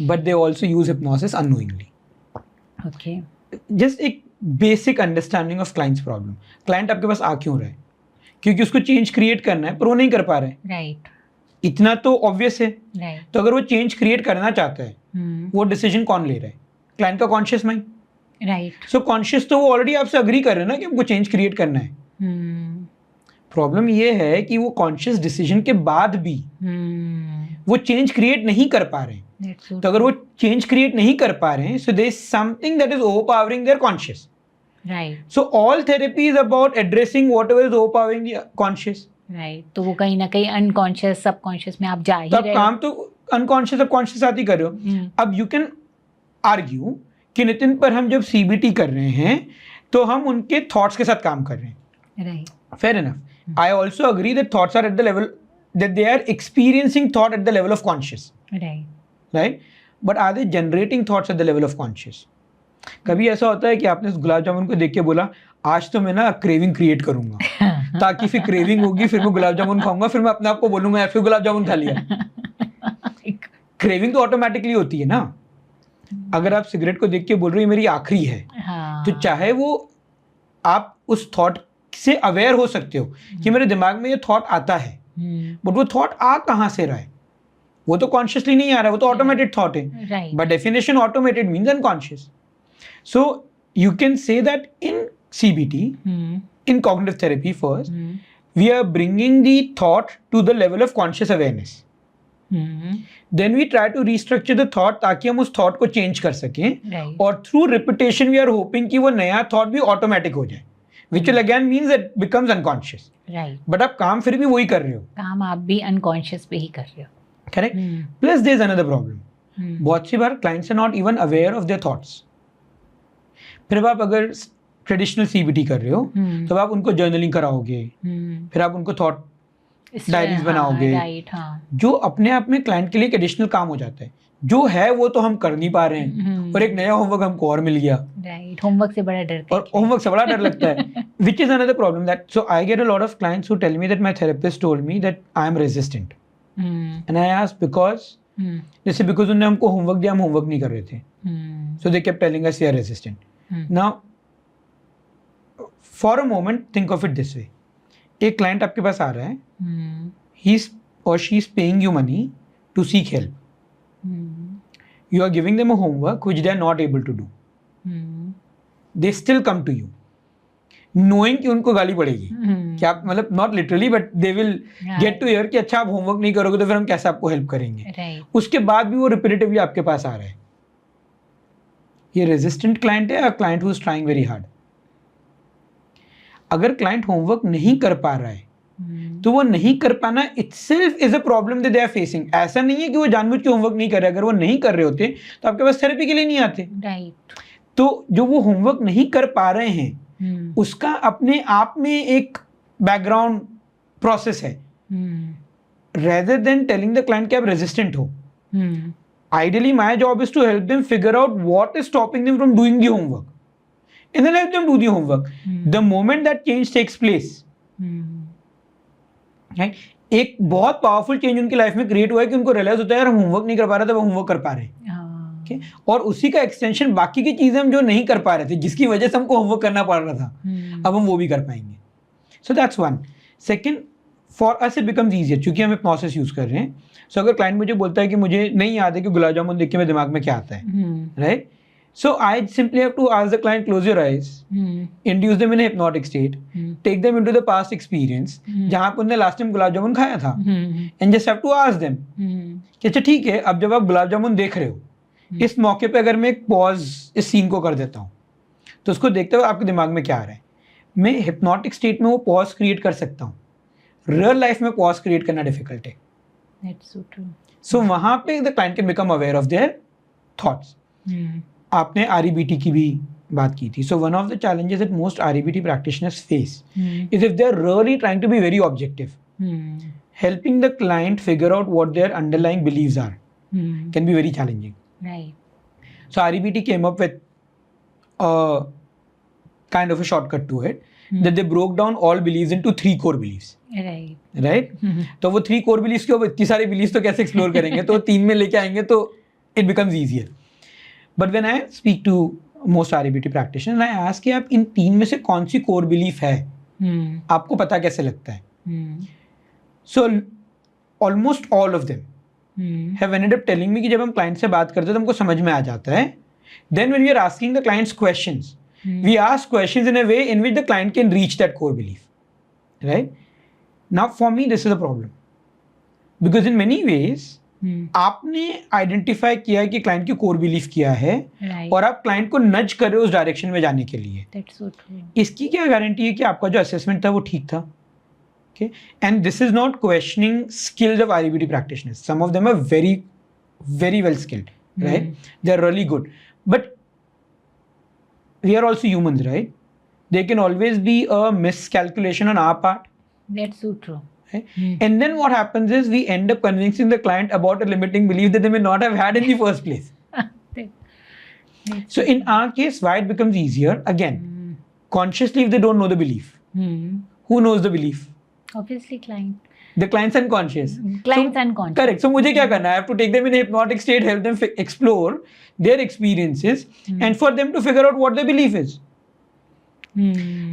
but they also use hypnosis unknowingly. Okay, just एक basic understanding of clients problem. Client आपके पास आ क्यों रहा है? क्योंकि उसको चेंज क्रिएट करना है पर वो नहीं कर पा रहा है। राइट, इतना तो ऑब्वियस है। राइट, तो अगर वो चेंज क्रिएट करना चाहता है, वो डिसीजन कौन ले रहा है? क्लाइंट का conscious mind. Right, so conscious तो वो ऑलरेडी आपसे अग्री कर रहे हैं ना कि हमको चेंज क्रिएट करना है। प्रॉब्लम ये है कि वो कॉन्शियस डिसीजन के बाद भी वो चेंज क्रिएट नहीं कर पा रहे हैं। तो अगर वो चेंज क्रिएट नहीं कर पा रहे हैं, so there is something that is overpowering their conscious. Right, so all therapy is about addressing whatever is overpowering the conscious. Right, तो वो कहीं ना कहीं अनकॉन्शियस, सबकॉन्शियस में आप जा ही तो रहे आप हो। काम तो अनकॉन्शियस सबकॉन्शियस साथ ही कर रहे हो। अब यू कैन आर्ग्यू कि नितिन पर हम जब CBT कर रहे हैं तो हम उनके थॉट्स के साथ काम कर रहे हैं। Right, fair enough. I also agree that thoughts are at the level that they are experiencing thought at the level of conscious. Right? But are they generating thoughts at the level of conscious? कभी ऐसा होता है कि आपने उस गुलाब जामुन को देख के बोला आज तो मैं ना क्रेविंग क्रिएट करूंगा ताकि फिर क्रेविंग होगी, फिर मैं गुलाब जामुन खाऊंगा, फिर मैं अपने आप को बोलूंगा फिर गुलाब जामुन खा लिया। क्रेविंग तो ऑटोमेटिकली होती है ना. अगर आप सिगरेट को देख के बोल रहे हो ये मेरी आखिरी है, हाँ. तो चाहे वो आप उस थॉट से अवेयर हो सकते हो कि मेरे दिमाग में ये थॉट आता है, बट वो थॉट आ कहाँ से रहा है, वो तो कॉन्शियसली नहीं आ रहा है, वो तो ऑटोमेटेड थॉट है. Right. But definition automated means unconscious. So you can say that in CBT, in cognitive therapy first, we are bringing the thought to the level of conscious awareness. Then we try to restructure the thought ताकि हम उस thought को change कर सकें. Right. और through repetition we are hoping कि वो नया thought भी automatic हो जाए, which will again means that becomes unconscious. Right. But आप काम फिर भी वही कर रहे हो. काम आप भी अनकॉन्शियस पे ही कर रहे हो. Correct? Plus there is another problem. बहुत सी बार clients are not even aware of their thoughts. फिर आप अगर ट्रेडिशनल CBT कर रहे हो तो आप उनको जर्नलिंग कराओगे, फिर आप उनको थॉट डायरीज बनाओगे. राइट. हाँ. जो अपने आप में क्लाइंट के लिए एक एडिशनल काम हो जाता है. जो है वो तो हम कर नहीं पा रहे हैं, और एक नया होमवर्क हमको और मिल गया. राइट. होमवर्क से बड़ा डरते और होमवर्क से बड़ा डर लगता है, which is another problem. That so I get a lot of clients who tell me that my therapist told me that I am resistant. And I asked because, जैसे बिकॉज उन्होंने हमको होमवर्क दिया, हम होमवर्क नहीं कर रहे थे, so they kept telling us we are resistant. Now for a moment think of it this way. एक क्लाइंट आपके पास आ रहा है, he or she is paying you money to seek help. You are giving them a homework which they are not able to do. They still come to you, knowing कि उनको गाली पड़ेगी. कि आप मतलब not literally but they will get to hear कि अच्छा आप होमवर्क नहीं करोगे तो फिर हम कैसे आपको हेल्प करेंगे. Right. उसके बाद भी वो रिपीटेटिवली आपके पास आ रहा है. ये रेजिस्टेंट क्लाइंट है या client who is trying very hard. अगर क्लाइंट होमवर्क नहीं कर पा रहा है तो वो नहीं कर पाना itself is a problem that they are facing. ऐसा नहीं है कि वो जानबूझ के होमवर्क नहीं कर रहे. अगर वो नहीं कर रहे होते तो आपके पास थेरेपी के लिए नहीं आते. राइट. तो जो वो होमवर्क नहीं कर पा रहे हैं उसका अपने आप में एक बैकग्राउंड प्रोसेस है. Rather than telling the client कि आप रेजिस्टेंट हो, ideally my job is to help them figure out what is stopping them from doing the homework and then help them do the homework. The moment that change takes place, right? एक बहुत पावरफुल चेंज उनकी लाइफ में क्रिएट हुआ है कि उनको रियलाइज होता है यार हम होमवर्क नहीं कर पा रहे थे, अब होमवर्क कर पा रहे हैं. Okay? और उसी का एक्सटेंशन बाकी की चीजें हम जो नहीं कर पा रहे थे, जिसकी वजह से हमको होमवर्क करना पड़ रहा था, अब हम वो भी कर पाएंगे. So that's one. Second, for us it becomes easier, चूंकि हम प्रोसेस यूज कर रहे हैं. सो अगर क्लाइंट मुझे बोलता है कि मुझे नहीं याद है कि गुलाब जामुन देख के मेरे दिमाग में क्या आता है, right? So I simply have to ask the client, close your eyes, induce them in a hypnotic state, take them into the past experience, जहाँ पर उन्होंने लास्ट टाइम गुलाब जामुन खाया था, and just have to ask them कि अच्छा ठीक है, अब जब आप गुलाब जामुन देख रहे हो, इस मौके पे अगर मैं एक पॉज इस सीन को कर देता हूँ तो उसको देखते हुए आपके दिमाग में क्या आ रहा है. मैं हिप्नोटिक स्टेट में वो पॉज क्रिएट कर सकता हूँ, रियल लाइफ में पॉज क्रिएट करना डिफिकल्ट है. That's so true. So वहाँ पे the client can become aware of their thoughts. आपने REBT की भी बात की थी. So one of the challenges that most REBT practitioners face is if they are really trying to be very objective, helping the client figure out what their underlying beliefs are can be very challenging. Right. So REBT came up with a kind of a shortcut to it, that they broke down all beliefs into 3 core beliefs. Right? तो वो 3 core beliefs के इतनी सारे beliefs तो कैसे explore करेंगे, तो 3 में लेके आएंगे तो it becomes easier. But when I speak to most REBT practitioners, I ask कि आप इन 3 में से कौन सी core belief है, आपको पता कैसे लगता है? So almost all of them have ended up telling me कि जब हम क्लाइंट से बात करते हैं तो हमको समझ में आ जाता है. Then when we are asking the clients questions, we ask questions in a way in which the client can reach that core belief. Right? Now for me this is a problem. Because in many ways, आपने आइडेंटिफाई किया है कि क्लाइंट की कोर बिलीफ क्या है, और आप क्लाइंट को नज कर रहे हो उस डायरेक्शन में जाने के लिए. That's so true. इसकी क्या गारंटी है कि आपका जो असेसमेंट था वो ठीक था? Okay? And this is not questioning skills of REBT practitioners. Some of them are very, very well skilled, right? They are really good. But we are also humans, right? There can always be a miscalculation on our part. That's so true. Right? And then what happens is we end up convincing the client about a limiting belief that they may not have had in the first place. So in our case, why it becomes easier? Again, consciously if they don't know the belief. Who knows the belief? Obviously client. the client's unconscious. Clients So, unconscious. correct. So मुझे क्या करना है? I have to take them in a hypnotic state, help them explore their experiences, and for them to figure out what their belief is.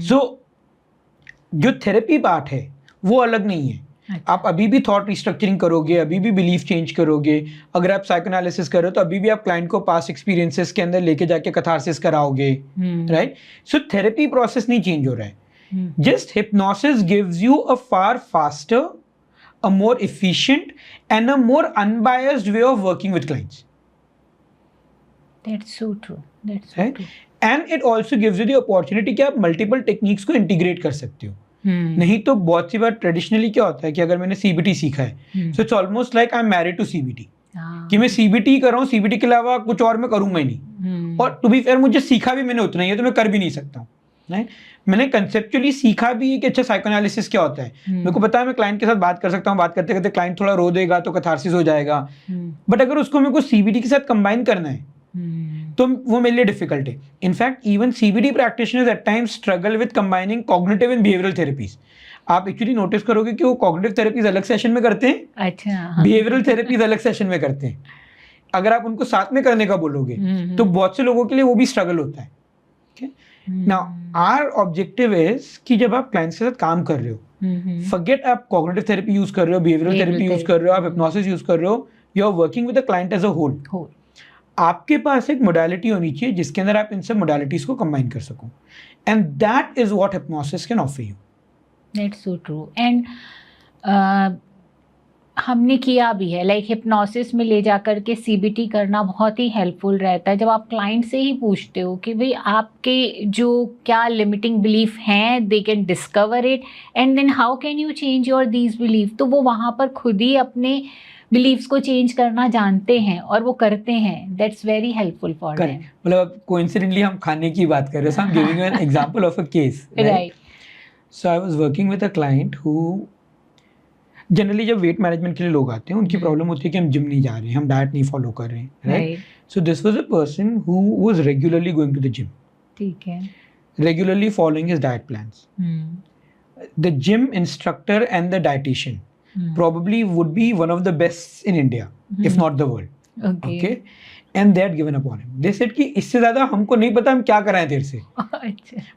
So जो थेरेपी पार्ट है वो अलग नहीं है. आप अभी भी थॉट रिस्ट्रक्चरिंग करोगे, अभी भी बिलीफ चेंज करोगे. अगर आप साइकोएनालिसिस कर रहे हो तो अभी भी आप क्लाइंट को पास्ट एक्सपीरियंसेस के अंदर लेके जाके कैथारसिस कराओगे, राइट? सो थेरेपी प्रोसेस नहीं चेंज हो रहा है. Just hypnosis gives you a far faster, a more efficient, and a more unbiased way of working with clients. That's so true. That's so Right? true. And it also gives you the opportunity कि आप multiple techniques को integrate कर सकते हो. नहीं तो बहुत सी बार ट्रेडिशनली क्या होता है कि अगर मैंने CBT सीखा है, so it's almost like I'm married to CBT. कि मैं CBT कर रहा हूँ, CBT के अलावा कुछ और मैं करूंगा ही नहीं. और to be fair मुझे सीखा भी मैंने उतना ही है, तो मैं कर भी नहीं सकता हूँ. राइट? मैंने कंसेप्चुअली सीखा भी है कि अच्छा साइकोएनालिसिस क्या होता है. मेरे को पता है मैं क्लाइंट के साथ बात कर सकता हूँ, बात करते करते क्लाइंट थोड़ा रो देगा तो कैथारसिस हो जाएगा. बट अगर उसको मेरे को CBT के साथ कंबाइन करना है तो वो मेरे लिए डिफिकल्ट है. In fact even CBT practitioners at times struggle with combining cognitive and behavioural therapies. आप एक्चुअली नोटिस करोगे कि वो कॉग्निटिव थेरेपीज अलग सेशन में करते हैं, अच्छा, बिहेवियरल थेरेपीज अलग सेशन में करते हैं. अगर आप उनको साथ में करने का बोलोगे तो बहुत से लोगों के लिए वो भी स्ट्रगल होता है. Now, our objective is कि जब आप क्लाइंट्स के साथ काम कर रहे हो, forget आप कॉग्निटिव थेरेपी यूज कर रहे हो, बिहेवियरल थेरेपी यूज कर रहे हो, आप हिप्नोसिस यूज कर रहे हो, you are working with the client as a whole. आपके पास एक मोडालिटी होनी चाहिए जिसके अंदर आप इन सब मोडालिटीज को कंबाइन कर सको. And that is what hypnosis can offer you. That's so true. And हमने किया भी है, लाइक हिप्नोसिस में ले जाकर के CBT करना बहुत ही हेल्पफुल रहता है. जब आप क्लाइंट से ही पूछते हो कि भाई आपके जो क्या लिमिटिंग बिलीफ हैं, they can discover it and then how can you change your these belief, तो वो वहाँ पर खुद ही अपने बिलीव्स को चेंज करना जानते हैं और वो करते हैं. That's very helpful for them. मतलब कोइंसिडेंटली हम खाने की बात कर रहे हैं, so I am giving you an example of a case. Right. So I was working with a client who generally जब वेट मैनेजमेंट के लिए लोग आते हैं उनकी प्रॉब्लम होती है कि हम जिम नहीं जा रहे हैं, हम डाइट नहीं फॉलो कर रहे हैं, right? So this was a person who was regularly going to the gym. ठीक है. Regularly following his diet plans. The gym instructor and the dietitian probably would be one of the best in India, if not the world. Okay. And they had given up on him. They said कि इससे ज़्यादा हमको नहीं पता हम क्या कराएं तेरे से.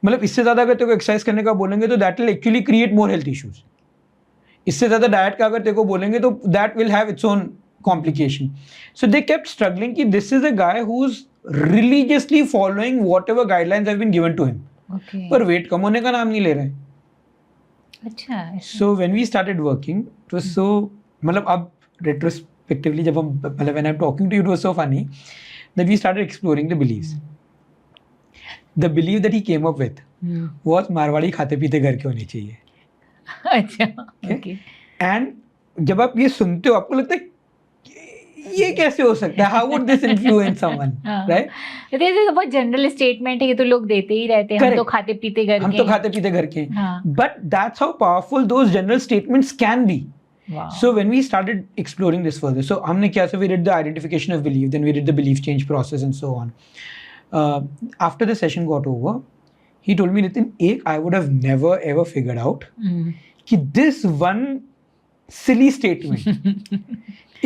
मतलब इससे ज़्यादा अगर तेरे को एक्सरसाइज करने का बोलेंगे तो that will actually create more health issues. इससे ज़्यादा डाइट का अगर तेरे को बोलेंगे तो that will have its own complication. So they kept struggling कि this is a guy who's religiously following whatever guidelines have been given to him. Okay. पर वेट कम होने का नाम नहीं ले रहे हैं. अच्छा. So when we started working, it was so मतलब अब retrospectively जब हम मतलब when I'm talking to you, it was so funny that we started exploring the beliefs. The belief that he came up with was Marwari खाते पीते घर के होने चाहिए. अच्छा. Okay. And जब आप ये सुनते हो आपको लगता है ये कैसे हो सकता है? How would this influence someone? Right? This is a बहुत जनरल स्टेटमेंट है, ये तो लोग देते ही रहते हैं. हम तो खाते पीते घर के. हम तो खाते पीते घर के. But that's how powerful those general statements can be. Wow. So when we started exploring this further, so हमने क्या? So we did the identification of belief, then we did the belief change process and so on. After the session got over, he told me, Nitin, I would have never ever figured out कि this one silly statement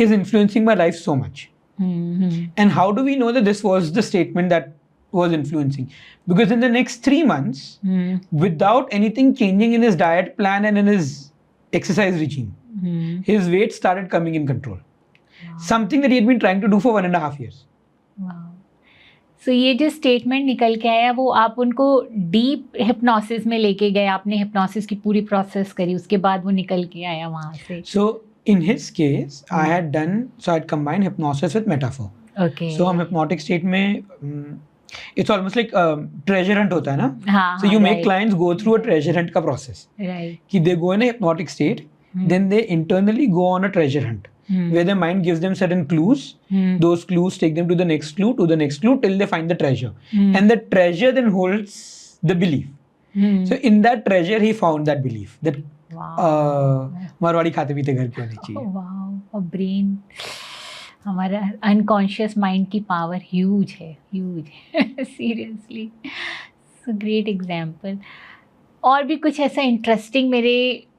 is influencing my life so much. And how do we know that this was the statement that was influencing? Because in the next 3 months, without anything changing in his diet plan and in his exercise regime, his weight started coming in control. Wow. Something that he had been trying to do for 1.5 years. Wow. So ये जो स्टेटमेंट निकल के आया वो आप उनको डीप हिप्नोसिस में लेके गए, आपने हिप्नोसिस की पूरी प्रोसेस करी, उसके बाद वो निकल के आया वहाँ से. So in his case, I had combined hypnosis with metaphor. Okay. So हम hypnotic state में it's almost like treasure hunt होता है ना? So you make clients go through a treasure hunt का process. Right. कि they go in a hypnotic state, then they internally go on a treasure hunt. Where their mind gives them certain clues. Those clues take them to the next clue, till they find the treasure. And the treasure then holds the belief. So in that treasure, he found that belief. That Marwari खाते पीते घर के होनी चाहिए. Wow, ब्रेन, हमारा अनकॉन्शियस माइंड की पावर ह्यूज है, सीरियसली. So great example. और भी कुछ ऐसा इंटरेस्टिंग मेरे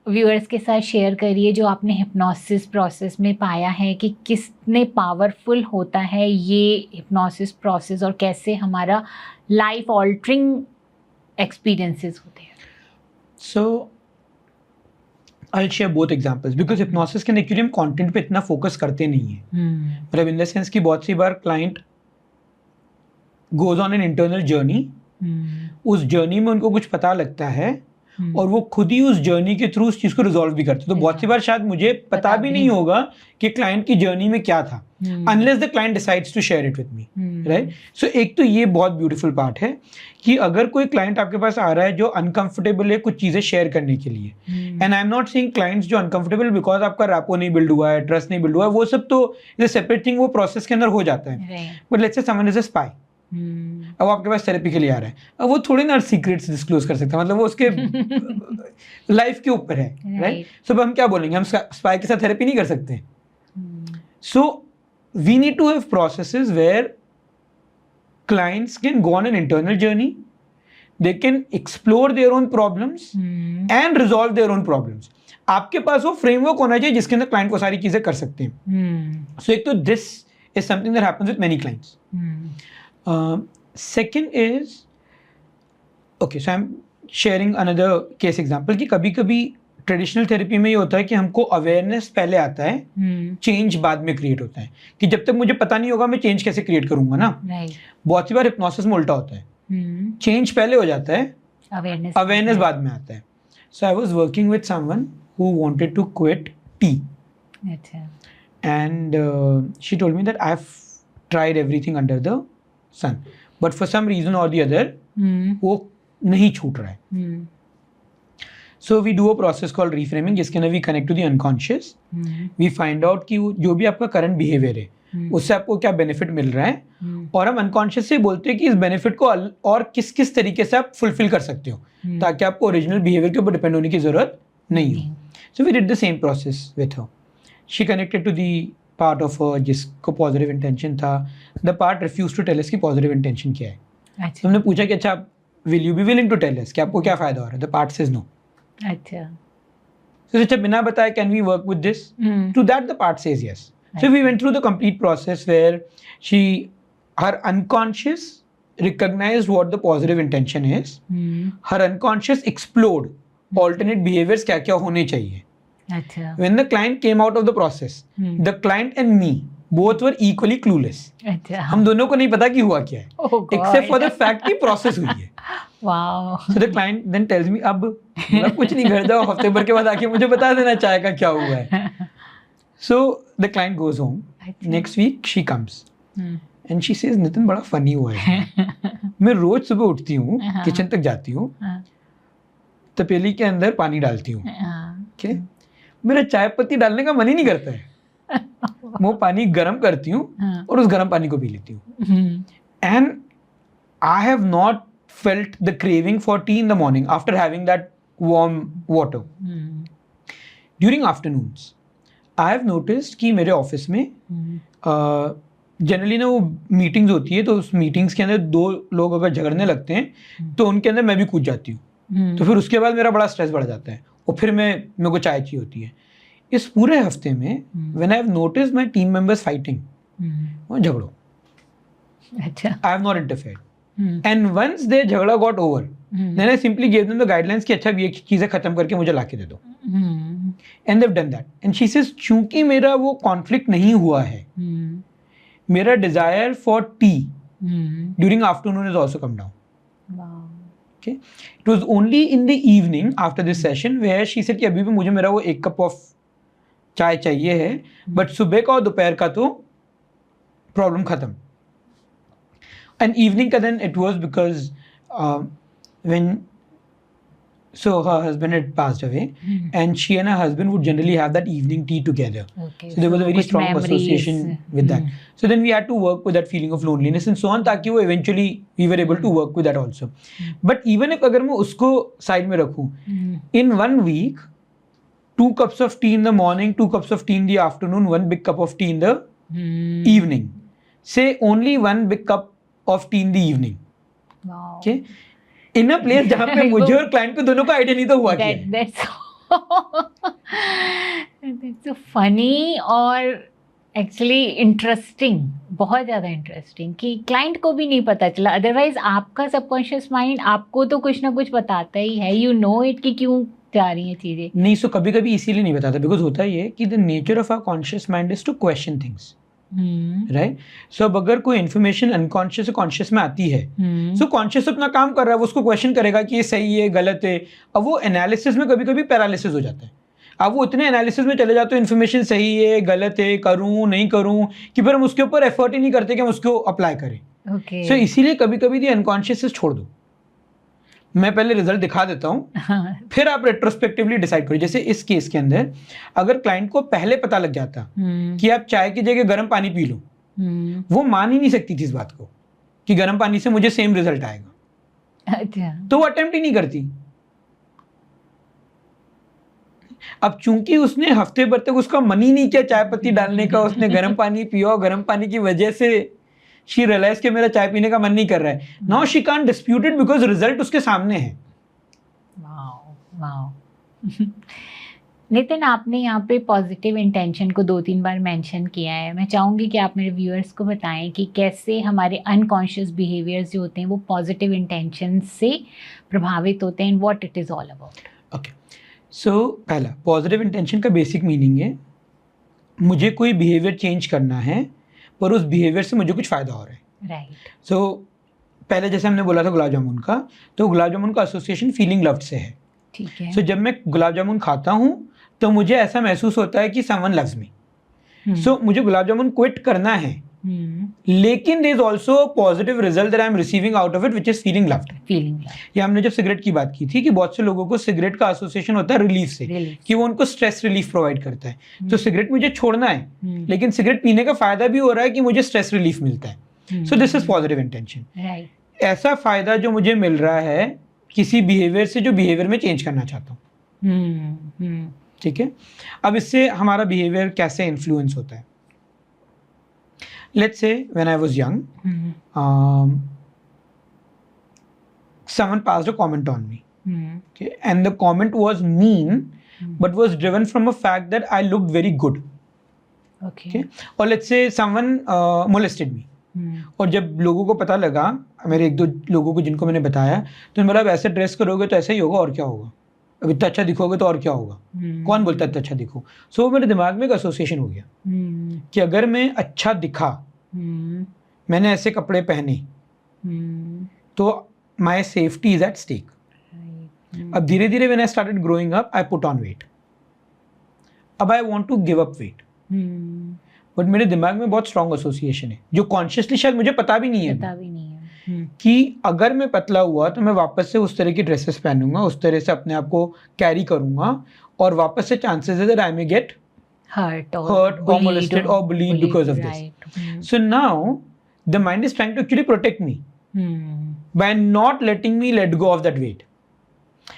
व्यूअर्स के साथ शेयर करिए जो आपने हिप्नोसिस प्रोसेस में पाया है कि किसने पावरफुल होता है ये हिप्नोसिस प्रोसेस और कैसे हमारा लाइफ ऑल्टरिंग एक्सपीरियंसेस होते हैं. So I'll share both examples because hypnosis के एक्चुअली हम कंटेंट पे इतना फोकस करते नहीं है. मतलब इन द सेंस कि बहुत सी बार client goes on an internal journey, उस जर्नी में उनको कुछ पता लगता है और वो खुद ही उस जर्नी के थ्रू उस चीज को रिजॉल्व भी करते हैं. तो बहुत सी बार शायद मुझे पता भी नहीं होगा कि क्लाइंट की जर्नी में क्या था, unless the client decides to share it with me, right. So एक तो ये बहुत ब्यूटीफुल पार्ट है कि अगर कोई क्लाइंट आपके पास आ रहा है जो अनकंफर्टेबल है कुछ चीजें शेयर करने के लिए, and I am not seeing clients जो अनकंफर्टेबल बिकॉज आपका रैपो नहीं बिल्ड हुआ है, ट्रस्ट नहीं बिल्ड हुआ है, वो सब तो इज अ सेपरेट थिंग, वो प्रोसेस के अंदर हो जाता है. But let's say someone is a spy, अब आपके पास थेरेपी के लिए आ रहा है, अब वो थोड़ी ना सीक्रेट्स डिस्क्लोज कर सकता है, मतलब वो उसके लाइफ के ऊपर है, राइट. सो हम क्या बोलेंगे, हम स्पाई के साथ थेरेपी नहीं कर सकते. So we need to have processes where clients can go on an internal journey, they can explore their own problems and resolve their own problems. आपके पास वो फ्रेमवर्क होना चाहिए जिसके अंदर क्लाइंट को सारी चीजें कर सकते हैं. सो एक तो this is something that happens with many clients. Second is okay, so I am sharing another case example कि कभी कभी ट्रेडिशनल थेरेपी में ये होता है कि हमको अवेयरनेस पहले आता है, चेंज बाद में क्रिएट होता है, कि जब तक मुझे पता नहीं होगा मैं चेंज कैसे क्रिएट करूंगा ना. बहुत सी बार हिप्नोसिस में उल्टा होता है, चेंज पहले हो जाता है, अवेयरनेस बाद में आता है. So I was working with someone who wanted to quit tea, and she told me that I have tried everything under the sun, but for some reason और द अदर वो नहीं छूट रहा है. So we do a process called reframing जिसके अंदर we connect to the unconscious. We find out कि जो भी आपका current behavior है उससे आपको क्या benefit मिल रहा है, और हम unconscious से बोलते हैं कि इस benefit को और किस किस तरीके से आप fulfill कर सकते हो ताकि आपको original behavior के ऊपर depend होने की ज़रूरत नहीं हो. So we did the same process with her. She connected to the part of her जिसको positive intention था. The part refused to tell us कि positive intention क्या है. तो हमने पूछा कि अच्छा will you be willing to tell us कि आपको क्या फ़ायदा हो रहा है. The part says no. अच्छा. So अच्छा बिना बताए can we work with this? To that the part says yes. So we went through the complete process where her unconscious recognized what the positive intention is. Her unconscious explored alternate behaviors क्या क्या होने चाहिए. अच्छा. When the client came out of the process, the client and me both were equally clueless. अच्छा. हम दोनों को नहीं पता कि हुआ क्या है, except for the fact कि process हुई है. Wow. So the client then tells me अब मतलब कुछ नहीं, घर जाओ, हफ्ते भर के बाद आके मुझे बता देना चाय का क्या हुआ है. So the client goes home. Next week she comes and she says Nitin बड़ा फनी हुआ है. मैं रोज सुबह उठती हूँ, किचन तक जाती हूँ, तपेली के अंदर पानी डालती हूँ, okay? मेरा चाय पत्ती डालने का मन ही नहीं करता है. वो पानी गर्म करती हूँ और उस गर्म पानी को पी लेती हूँ. And I have not felt the craving for tea in the morning after having that warm water. During afternoons, I have noticed कि मेरे ऑफिस में जनरली ना वो मीटिंग्स होती है, तो उस मीटिंग्स के अंदर दो लोग अगर झगड़ने लगते हैं तो उनके अंदर मैं भी कूद जाती हूँ. तो फिर उसके बाद मेरा बड़ा स्ट्रेस बढ़ जाता है और फिर मेरे को चाय चाहिए होती है. इस पूरे हफ्ते में when I have noticed my team members fighting, झगड़ो, अच्छा, I have not interfered. And once their झगड़ा got over, then I simply gave them the guidelines कि अच्छा ये चीजें खत्म करके मुझे लाके दे दो. And they've done that. And she says चूंकि मेरा वो conflict नहीं हुआ है, मेरा desire for tea during afternoon has also come down. Wow. Okay. It was only in the evening after this session where she said कि अभी भी मुझे मेरा वो एक कप ऑफ चाय चाहिए है, बट सुबह का और दोपहर का तो प्रॉब्लम खत्म. And evening ka then it was because when so her husband had passed away, and she and her husband would generally have that evening tea together. Okay, so there was a very strong association with that. So then we had to work with that feeling of loneliness and so on, ताकि वो eventually we were able to work with that also. But even if अगर मैं उसको side में रखूं, in 1 week, 2 cups of tea in the morning, 2 cups of tea in the afternoon, 1 big cup of tea in the evening. Say only 1 big cup of tea in the evening. Wow. Okay. In a place जहाँ पे मुझे और क्लाइंट पे दोनों का आइडिया नहीं तो हुआ क्या है. दैट्स सो फनी और एक्चुअली इंटरेस्टिंग, बहुत ज़्यादा इंटरेस्टिंग कि क्लाइंट को भी नहीं पता चला। अदरवाइज आपका सबकॉन्शियस माइंड आपको तो कुछ ना कुछ बताता ही है, यू नो इट कि क्यों जा रही हैं चीज़ें। नहीं, सो कभी कभी इसीलिए नहीं बताता, बिकॉज होता ही है कि the nature of our conscious mind is to question things, right? So अब अगर कोई इन्फॉर्मेशन अनकॉन्शियस से कॉन्शियस में आती है, सो कॉन्शियस अपना काम कर रहा है, वो उसको क्वेश्चन करेगा कि ये सही है गलत है। अब वो एनालिसिस में कभी कभी पैरालिसिस हो जाता है। अब वो इतने एनालिसिस में चले जाते हो इन्फॉर्मेशन सही है गलत है, करूँ नहीं करूँ, कि फिर हम उसके ऊपर एफर्ट ही नहीं करते कि हम उसको अप्लाई करें। ओके। सो इसीलिए कभी कभी ये अनकॉन्शियस छोड़ दो, मैं पहले रिजल्ट दिखा देता हूँ, हाँ। फिर आप रेट्रोस्पेक्टिवली डिसाइड करो। जैसे इस केस के अंदर अगर क्लाइंट को पहले पता लग जाता कि आप चाय की जगह गर्म पानी पी लो, वो मान ही नहीं सकती थी इस बात को कि गर्म पानी से मुझे सेम रिजल्ट आएगा, अच्छा। तो वो अटेम्प्ट ही नहीं करती। अब चूंकि उसने हफ्ते भर तक उसका मन ही नहीं किया चाय पत्ती डालने का, उसने गर्म पानी पिया और गर्म पानी की वजह से शी रियलाइज कि मेरा चाय पीने का मन नहीं कर रहा है। Now she can't dispute it because result उसके सामने है। Wow wow. नितिन, आपने यहाँ पे पॉजिटिव इंटेंशन को 2-3 बार मेंशन किया है। मैं चाहूँगी कि आप मेरे व्यूअर्स को बताएं कि कैसे हमारे अनकॉन्शियस बिहेवियर्स जो होते हैं वो पॉजिटिव इंटेंशन से प्रभावित होते हैं, what it is all about. Okay, so पहला पॉजिटिव इंटेंशन का बेसिक मीनिंग है मुझे कोई बिहेवियर चेंज करना है पर उस बिहेवियर से मुझे कुछ फ़ायदा हो रहा है, राइट। सो पहले जैसे हमने बोला था गुलाब जामुन का, तो गुलाब जामुन का एसोसिएशन फीलिंग लव्ड से है। ठीक है। सो जब मैं गुलाब जामुन खाता हूँ तो मुझे ऐसा महसूस होता है कि समवन लव्स मी, सो मुझे गुलाब जामुन क्विट करना है, लेकिन there is also positive result that I am receiving out of it which is feeling loved. Feeling loved. या हमने जब सिगरेट की बात की थी कि बहुत से लोगों को सिगरेट का एसोसिएशन होता है रिलीफ से, कि वो उनको स्ट्रेस रिलीफ प्रोवाइड करता है। तो सिगरेट मुझे छोड़ना है, लेकिन सिगरेट पीने का फायदा भी हो रहा है कि मुझे स्ट्रेस रिलीफ मिलता है। So this is positive intention. Right. ऐसा फायदा जो मुझे मिल रहा है किसी बिहेवियर से जो बिहेवियर में चेंज करना चाहता हूँ। ठीक है, अब इससे हमारा बिहेवियर कैसे इन्फ्लुएंस होता है। Let's say when I was young, someone passed a comment on me, okay, and the comment was mean, but was driven from a fact that I looked very good, okay, or let's say someone molested me, और जब लोगों को पता लगा, मेरे एक दो लोगों को जिनको मैंने बताया, तो उन्होंने बोला ऐसे ड्रेस करोगे तो ऐसा ही होगा और क्या होगा, अब इतना अच्छा दिखोगे तो और क्या होगा, कौन बोलता है इतना अच्छा दिखो। सो मेरे दिमाग में एक एसोसिएशन हो गया कि अगर मैं अच्छा दिखा, मैंने ऐसे कपड़े पहने, तो my safety is at stake. अब धीरे धीरे when I started growing up I put on weight, अब I want to give up weight, but मेरे दिमाग में बहुत स्ट्रॉन्ग एसोसिएशन है जो कॉन्शियसली शायद मुझे पता भी नहीं है कि अगर मैं पतला हुआ तो मैं वापस से उस तरह की ड्रेसेस पहनूंगा, उस तरह से अपने आप को कैरी करूंगा, और वापस से चांसेस है that I may gate hurt or molested or bullied because of this. So now the mind is trying to actually protect me by not letting me let go of that weight.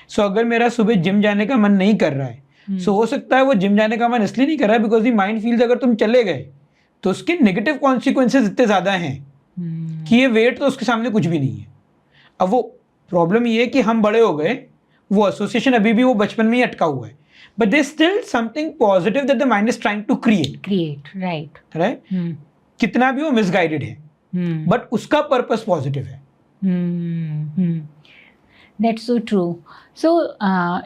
So अगर मेरा सुबह जिम जाने का मन नहीं कर रहा है, so हो सकता है वो जिम जाने का मन इसलिए नहीं कर रहा है बिकॉज द माइंड फील्स अगर तुम चले गए तो उसके नेगेटिव कॉन्सिक्वेंसेज इतने ज़्यादा हैं कि ये वेट तो उसके सामने कुछ भी नहीं है। अब वो प्रॉब्लम ये है कि हम बड़े हो गए, वो एसोसिएशन अभी भी वो बचपन में ही अटका हुआ है, but there's still something positive that the mind is trying to create, right? कितना भी वो misguided है, but उसका purpose positive है। That's so true. So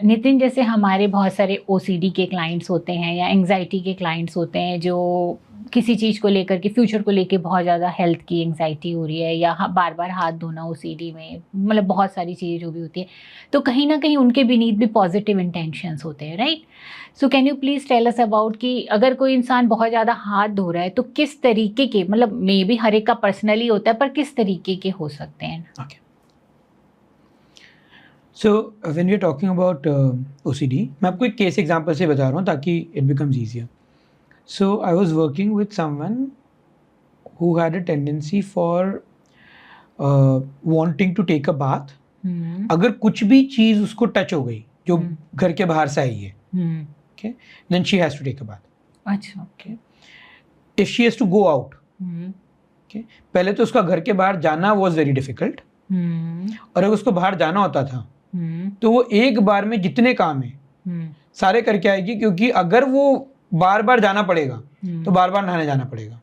Nitin, जैसे हमारे बहुत सारे OCD के क्लाइंट्स होते हैं या एंग्जाइटी के क्लाइंट्स होते हैं जो किसी चीज़ को लेकर के, फ्यूचर को लेकर बहुत ज़्यादा हेल्थ की एंग्जाइटी हो रही है, या बार बार हाथ धोना OCD में, मतलब बहुत सारी चीज़ें जो भी होती है, तो कहीं ना कहीं उनके बीनीथ भी पॉजिटिव इंटेंशंस होते हैं, right? So can you please tell us about कि अगर कोई इंसान बहुत ज़्यादा हाथ धो रहा है तो किस तरीके के, मतलब मे बी हर एक का पर्सनली होता है, पर किस तरीके के हो सकते हैं? Okay. So when we are talking about OCD, मैं आपको एक केस एग्जांपल से बता रहा हूँ ताकि it becomes easier. So I was working with someone who had a tendency for wanting to take a bath. अगर कुछ भी चीज़ उसको टच हो गई जो घर के बाहर से आई है, okay, then she has to take a bath. अच्छा, okay. If she has to go out, okay, पहले तो उसका घर के बाहर जाना was very difficult. और अगर उसको बाहर जाना होता था तो वो एक बार में जितने काम है सारे करके आएगी, क्योंकि अगर वो बार बार जाना पड़ेगा तो बार बार नहाने जाना पड़ेगा.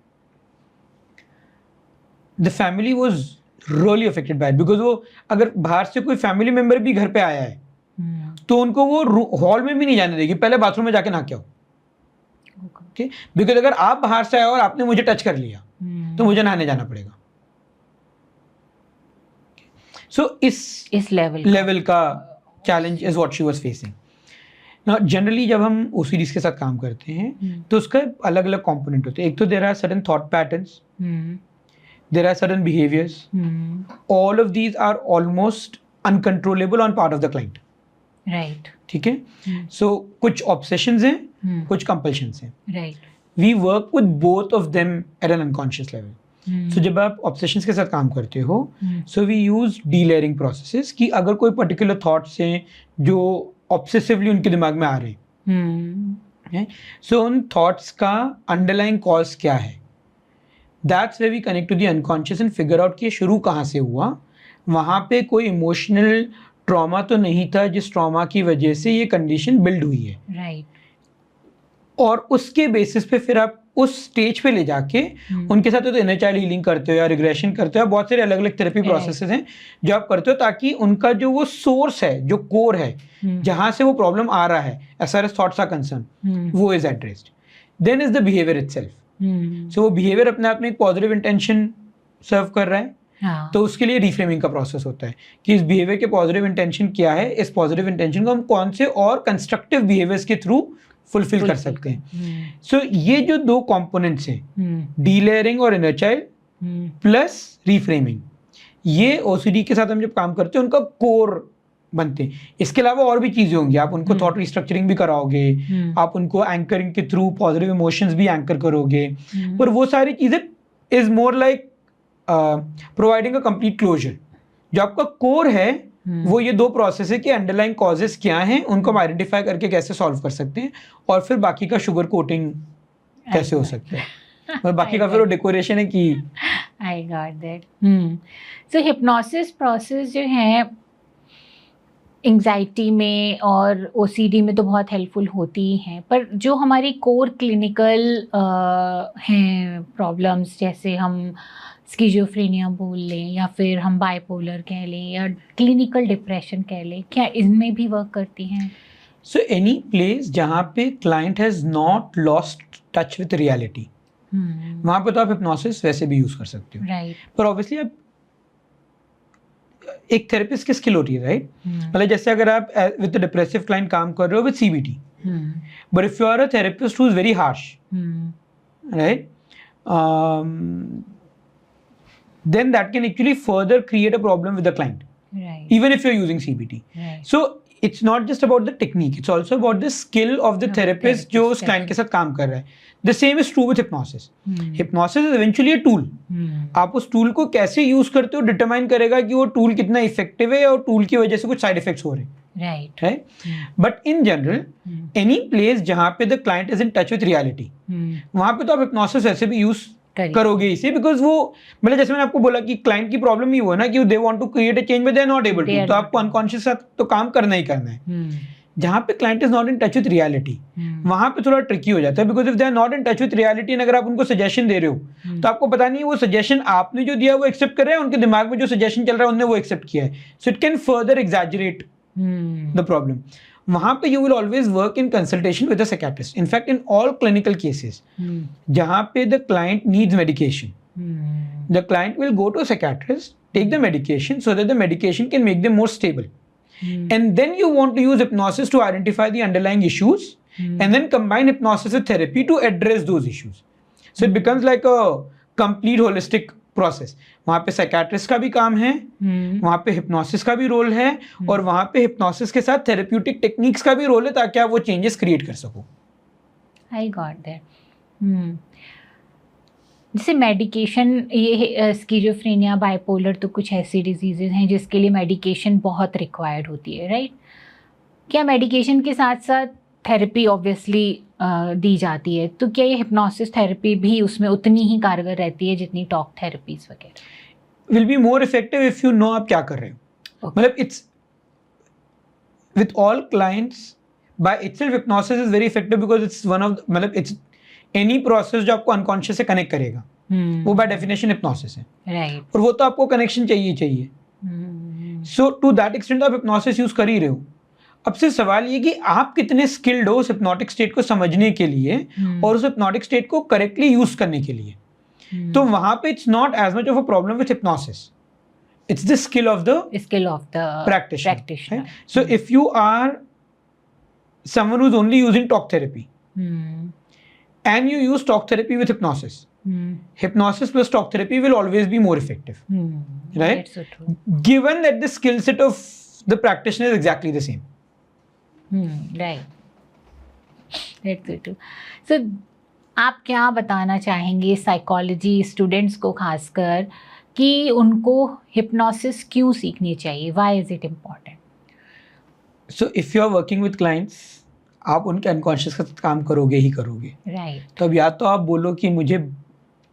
The family was really affected by it, because वो अगर बाहर से कोई फैमिली मेंबर भी घर पे आया है तो उनको वो हॉल में भी नहीं जाने देगी, पहले बाथरूम में जाके नहा के आओ. ओके, बिकॉज अगर आप बाहर से आए और आपने मुझे टच कर लिया तो मुझे नहाने जाना पड़ेगा. सो इस लेवल का challenge is what she was facing. Now generally जब हम ओसीडीज के साथ काम करते हैं तो उसका अलग अलग कंपोनेंट होते हैं. एक तो there are certain thought patterns, there are certain behaviors. All of these are almost uncontrollable on part of the client. Right. ठीक है. So कुछ obsessions हैं, कुछ compulsions हैं. Right. We work with both of them at an unconscious level. So जब आप obsessions के साथ काम करते हो, so we use delayering processes कि अगर कोई particular thoughts हैं जो obsessively उनके दिमाग में आ रहे हैं, so उन thoughts का underlying cause क्या है. That's where we connect to the unconscious and figure out कि ये शुरू कहाँ से हुआ. वहाँ पे कोई इमोशनल ट्रॉमा तो नहीं था जिस ट्रॉमा की वजह से ये कंडीशन बिल्ड हुई है. Right. और उसके बेसिस पे फिर आप उस स्टेज पे ले जाके उनके साथ तो इनर चाइल्ड हीलिंग करते हो या रिग्रेशन करते हो. बहुत सारे अलग अलग थेरेपी प्रोसेसेस हैं जो आप करते हो ताकि उनका जो वो सोर्स है, जो कोर है, जहाँ से वो प्रॉब्लम आ रहा है as far as thoughts are concern, वो is addressed. Then is the behaviour itself. So वो बिहेवियर अपने आप में एक पॉजिटिव इंटेंशन सर्व कर रहा है. हाँ. तो उसके लिए रिफ्रेमिंग का प्रोसेस होता है कि इस बिहेवियर के पॉजिटिव इंटेंशन क्या है, इस पॉजिटिव इंटेंशन को हम कौन से और कंस्ट्रक्टिव बिहेवियर्स के थ्रू फुलफिल कर सकते हैं. सो ये जो दो कंपोनेंट्स हैं, डीलेयरिंग और इनर चाइल्ड प्लस रिफ्रेमिंग, ये ओसीडी के साथ हम जब काम करते हैं उनका कोर बनते हैं. इसके अलावा और भी चीजें होंगी. आप उनको थॉट रिस्ट्रक्चरिंग भी कराओगे, आप उनको एंकरिंग के थ्रू पॉजिटिव इमोशंस भी एंकर करोगे, पर वो सारी चीजें is more like providing a complete closure. जो आपका कोर है वो ये दो प्रोसेस है कि अंडरलाइंग कॉजेस क्या हैं, उनको हम आइडेंटिफाई करके कैसे सॉल्व कर सकते हैं, और फिर बाकी का शुगर कोटिंग कैसे हो सकता है, और बाकी का फिर वो डेकोरेशन है कि I got that. So hypnosis process जो है एंग्जाइटी में और ओसीडी में तो बहुत हेल्पफुल होती ही हैं, पर जो हमारी कोर क्लिनिकल हैं प्रॉब्लम्स, जैसे हम स्किज़ोफ्रेनिया बोल लें या फिर हम बाइपोलर कह लें या क्लिनिकल डिप्रेशन कह लें, क्या इनमें भी वर्क करती हैं? सो एनी प्लेस जहाँ पे client has not lost touch with reality, वहाँ पे तो आप हिप्नोसिस वैसे भी यूज़ कर सकते हो. राइट. पर ऑब्वियसली आप एक थेरेपिस्ट की स्किल होती है, राइट? मतलब जैसे अगर आप विद डिप्रेसिव क्लाइंट काम कर रहे हो with CBT, but if you are a therapist who is very harsh, right, then that can actually further create a problem with the client, Right. even if you're using CBT. Right. So it's not just about the technique, it's also about the skill of the therapist जो उस client के साथ काम कर रहा है. The same is true with hypnosis. Hypnosis is eventually a tool. आप उस tool को कैसे use करते हो determine करेगा कि वो tool कितना effective है और tool की वजह से कुछ side effects हो रहे हैं. Right? But in general, any place जहाँ पे the client is in touch with reality, वहाँ पे तो आप hypnosis वैसे भी use करोगे इसे, बिकॉज वो मतलब जैसे मैंने आपको बोला कि क्लाइंट की प्रॉब्लम ही वो है ना कि they want to create a change but they are not able to, तो आपको अनकॉन्शियस साथ तो काम करना ही करना है. जहाँ पे client is not in touch with reality, वहाँ पे थोड़ा ट्रिकी हो जाता है, because if they are not in touch with reality, अगर आप उनको सजेशन दे रहे हो तो आपको पता नहीं वो सजेशन आपने जो दिया वो एक्सेप्ट कर रहे हैं, उनके दिमाग में जो सजेशन चल रहा है उन्होंने वो एक्सेप्ट किया है. So it can further exaggerate the problem. वहाँ पे you will always work in consultation with a psychiatrist. In fact, in all clinical cases, जहाँ पे the client needs medication, the client will go to a psychiatrist, take the medication so that the medication can make them more stable. And then you want to use hypnosis to identify the underlying issues and then combine hypnosis with therapy to address those issues. So it becomes like a complete holistic process. वहाँ पे साइकियाट्रिस्ट का भी काम है, वहाँ पे हिप्नोसिस का भी रोल है, और वहाँ पे हिप्नोसिस के साथ थेरेप्यूटिक टेक्निक्स का भी रोल है ताकि आप वो चेंजेस क्रिएट कर सको. I got that. जैसे मेडिकेशन, ये स्किज़ोफ्रेनिया, बाइपोलर तो कुछ ऐसी डिजीजेज हैं जिसके लिए मेडिकेशन बहुत रिक्वायर्ड होती है, राइट? क्या मेडिकेशन के साथ साथ थेरेपी ऑब्वियसली दी जाती है, तो क्या ये हिप्नोसिस थेरेपी भी उसमें उतनी ही कारगर रहती है जितनी टॉक थेरेपीज वगैरह? Will be more effective if you know आप क्या कर रहे हो. मतलब it's with all clients by itself hypnosis is very effective because it's one of मतलब it's any process जो आपको unconscious से connect करेगा, वो by definition hypnosis है, राइट. और वो तो आपको connection चाहिए. So to that extent आप hypnosis use कर ही रहे हो. अब से सवाल ये कि आप कितने स्किल्ड हो उस hypnotic state को समझने के लिए और उस hypnotic state को करेक्टली यूज करने के लिए. तो वहां पे it's not as much of a problem with hypnosis. It's the skill of the practitioner. Right? So if you are someone who's only using talk therapy and you use talk therapy with hypnosis, hypnosis plus talk therapy will always be more effective. Right? That's so true. Given that the skill set of the practitioner is exactly the same. Right. That's so true. So आप क्या बताना चाहेंगे साइकोलॉजी स्टूडेंट्स को खासकर कि उनको हिप्नोसिस क्यों सीखनी चाहिए? Why is it important? So if you are working with clients, आप उनके अनकॉन्शियस के साथ काम करोगे ही करोगे. Right. तो अब या तो आप बोलो कि मुझे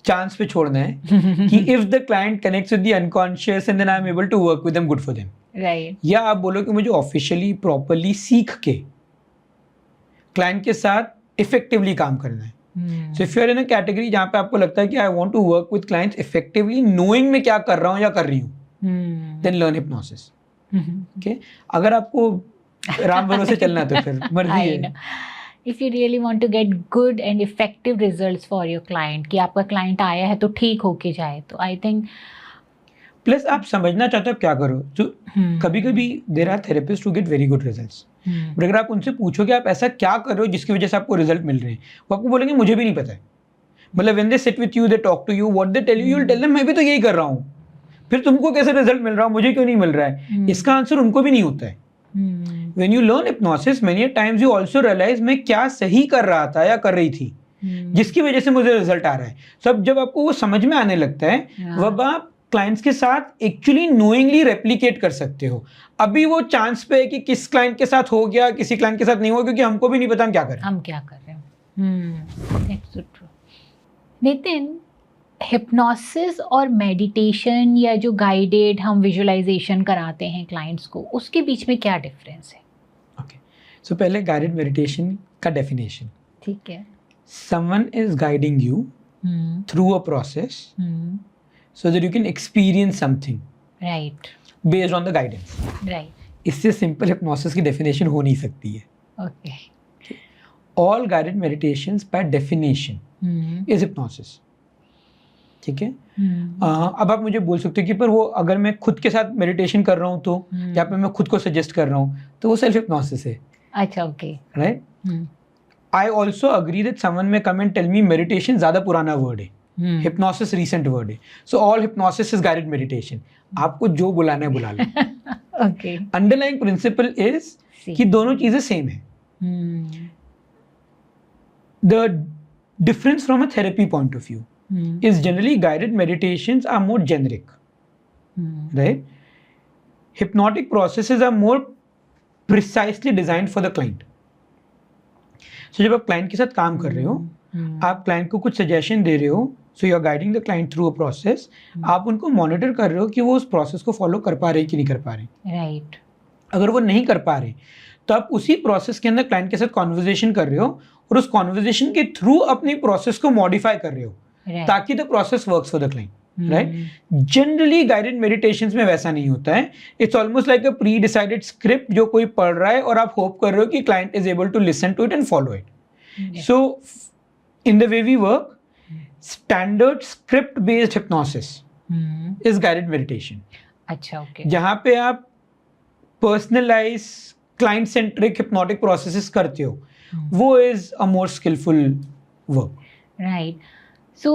चांस पे छोड़ना है कि if the client connects with the unconscious and then I am able to work with them, good for them. Right. या आप बोलो कि मुझे ऑफिशियली प्रॉपरली सीख के क्लाइंट के साथ इफेक्टिवली काम करना है. So if you are in a category जहाँ पे आपको लगता है कि I want to work with clients effectively, knowing मैं क्या कर रहा हूँ या कर रही हूँ, then learn hypnosis. Okay? अगर आपको राम भरोसे चलना है तो फिर मर्जी है. If you really want to get good and effective results for your client, कि आपका client आया है तो ठीक होके जाए, तो I think प्लस आप समझना चाहते हो आप क्या करो. तो कभी कभी there are therapist who get very good results, but अगर आप उनसे पूछो कि आप ऐसा क्या कर रहे हो जिसकी वजह से आपको रिजल्ट मिल रहे हैं, वो आपको बोलेंगे मुझे भी नहीं पता है. मतलब when they sit with you, they talk to you, what they tell you, you will tell them मैं भी तो यही कर रहा हूँ, फिर तुमको कैसे रिजल्ट मिल रहा है, मुझे क्यों नहीं मिल रहा है. इसका आंसर उनको भी नहीं होता है. When you learn hypnosis many times you also realise मैं क्या सही कर रहा था या कर रही थी जिसकी वजह से मुझे रिजल्ट आ रहा है. सब जब आपको वो समझ में आने लगता है, वब आप क्लाइंट्स के साथ एक्चुअली नोइंगली रेप्लिकेट कर सकते हो. अभी वो चांस पे है कि किस क्लाइंट के साथ हो गया, किसी क्लाइंट के साथ नहीं हुआ, क्योंकि हमको भी नहीं पता हम क्या कर रहे हैं. नितिन, हिप्नोसिस और मेडिटेशन या जो गाइडेड हम विजुअलाइजेशन कराते हैं क्लाइंट्स को, उसके बीच में क्या डिफरेंस है? ओके, सो पहले गाइडेड मेडिटेशन का डेफिनेशन. ठीक है. Someone is guiding you through a process so that you can experience something right based on the guidance. Right. इससे सिंपल हिप्नोसिस की डेफिनेशन हो नहीं सकती है. Okay. All guided meditations by definition is hypnosis. ठीक है. अब आप मुझे बोल सकते हो कि पर वो अगर मैं खुद के साथ मेडिटेशन कर रहा हूँ तो या फिर मैं खुद को सजेस्ट कर रहा हूँ तो वो सेल्फ हिप्नोसिस है. अच्छा, okay. Right. I also agree that someone may come and tell me meditation ज्यादा पुराना वर्ड है, हिप्नोसिस रीसेंट वर्ड है. So all hypnosis is guided meditation. आपको जो बुलाना है बुला लो. ओके. अंडरलाइंग प्रिंसिपल इज कि दोनों चीजें सेम है. The difference from a therapy point of view is generally guided meditations are more generic, right? Hypnotic processes are more precisely designed for the client. So जब आप client के साथ काम कर रहे हो, आप client को कुछ suggestion दे रहे हो, so you are guiding the client through a process. आप उनको monitor कर रहे हो कि वो उस process को follow कर पा रहे हैं कि नहीं कर पा रहे. Right. अगर वो नहीं कर पा रहे तो आप उसी process के अंदर client के साथ conversation कर रहे हो और उस conversation के through अपनी process को modify कर रहे हो. Right. ताकि the process works for the client. Right. Generally guided meditations में वैसा नहीं होता है. It's almost like a pre decided script जो कोई पढ़ रहा है और आप होप कर रहे हो कि client is able to listen to it and follow it. So in the way we work, standard script based hypnosis is guided meditation. अच्छा, ओके. जहां पे आप personalize client centric hypnotic processes करते हो, वो is a more skilful work. Right. So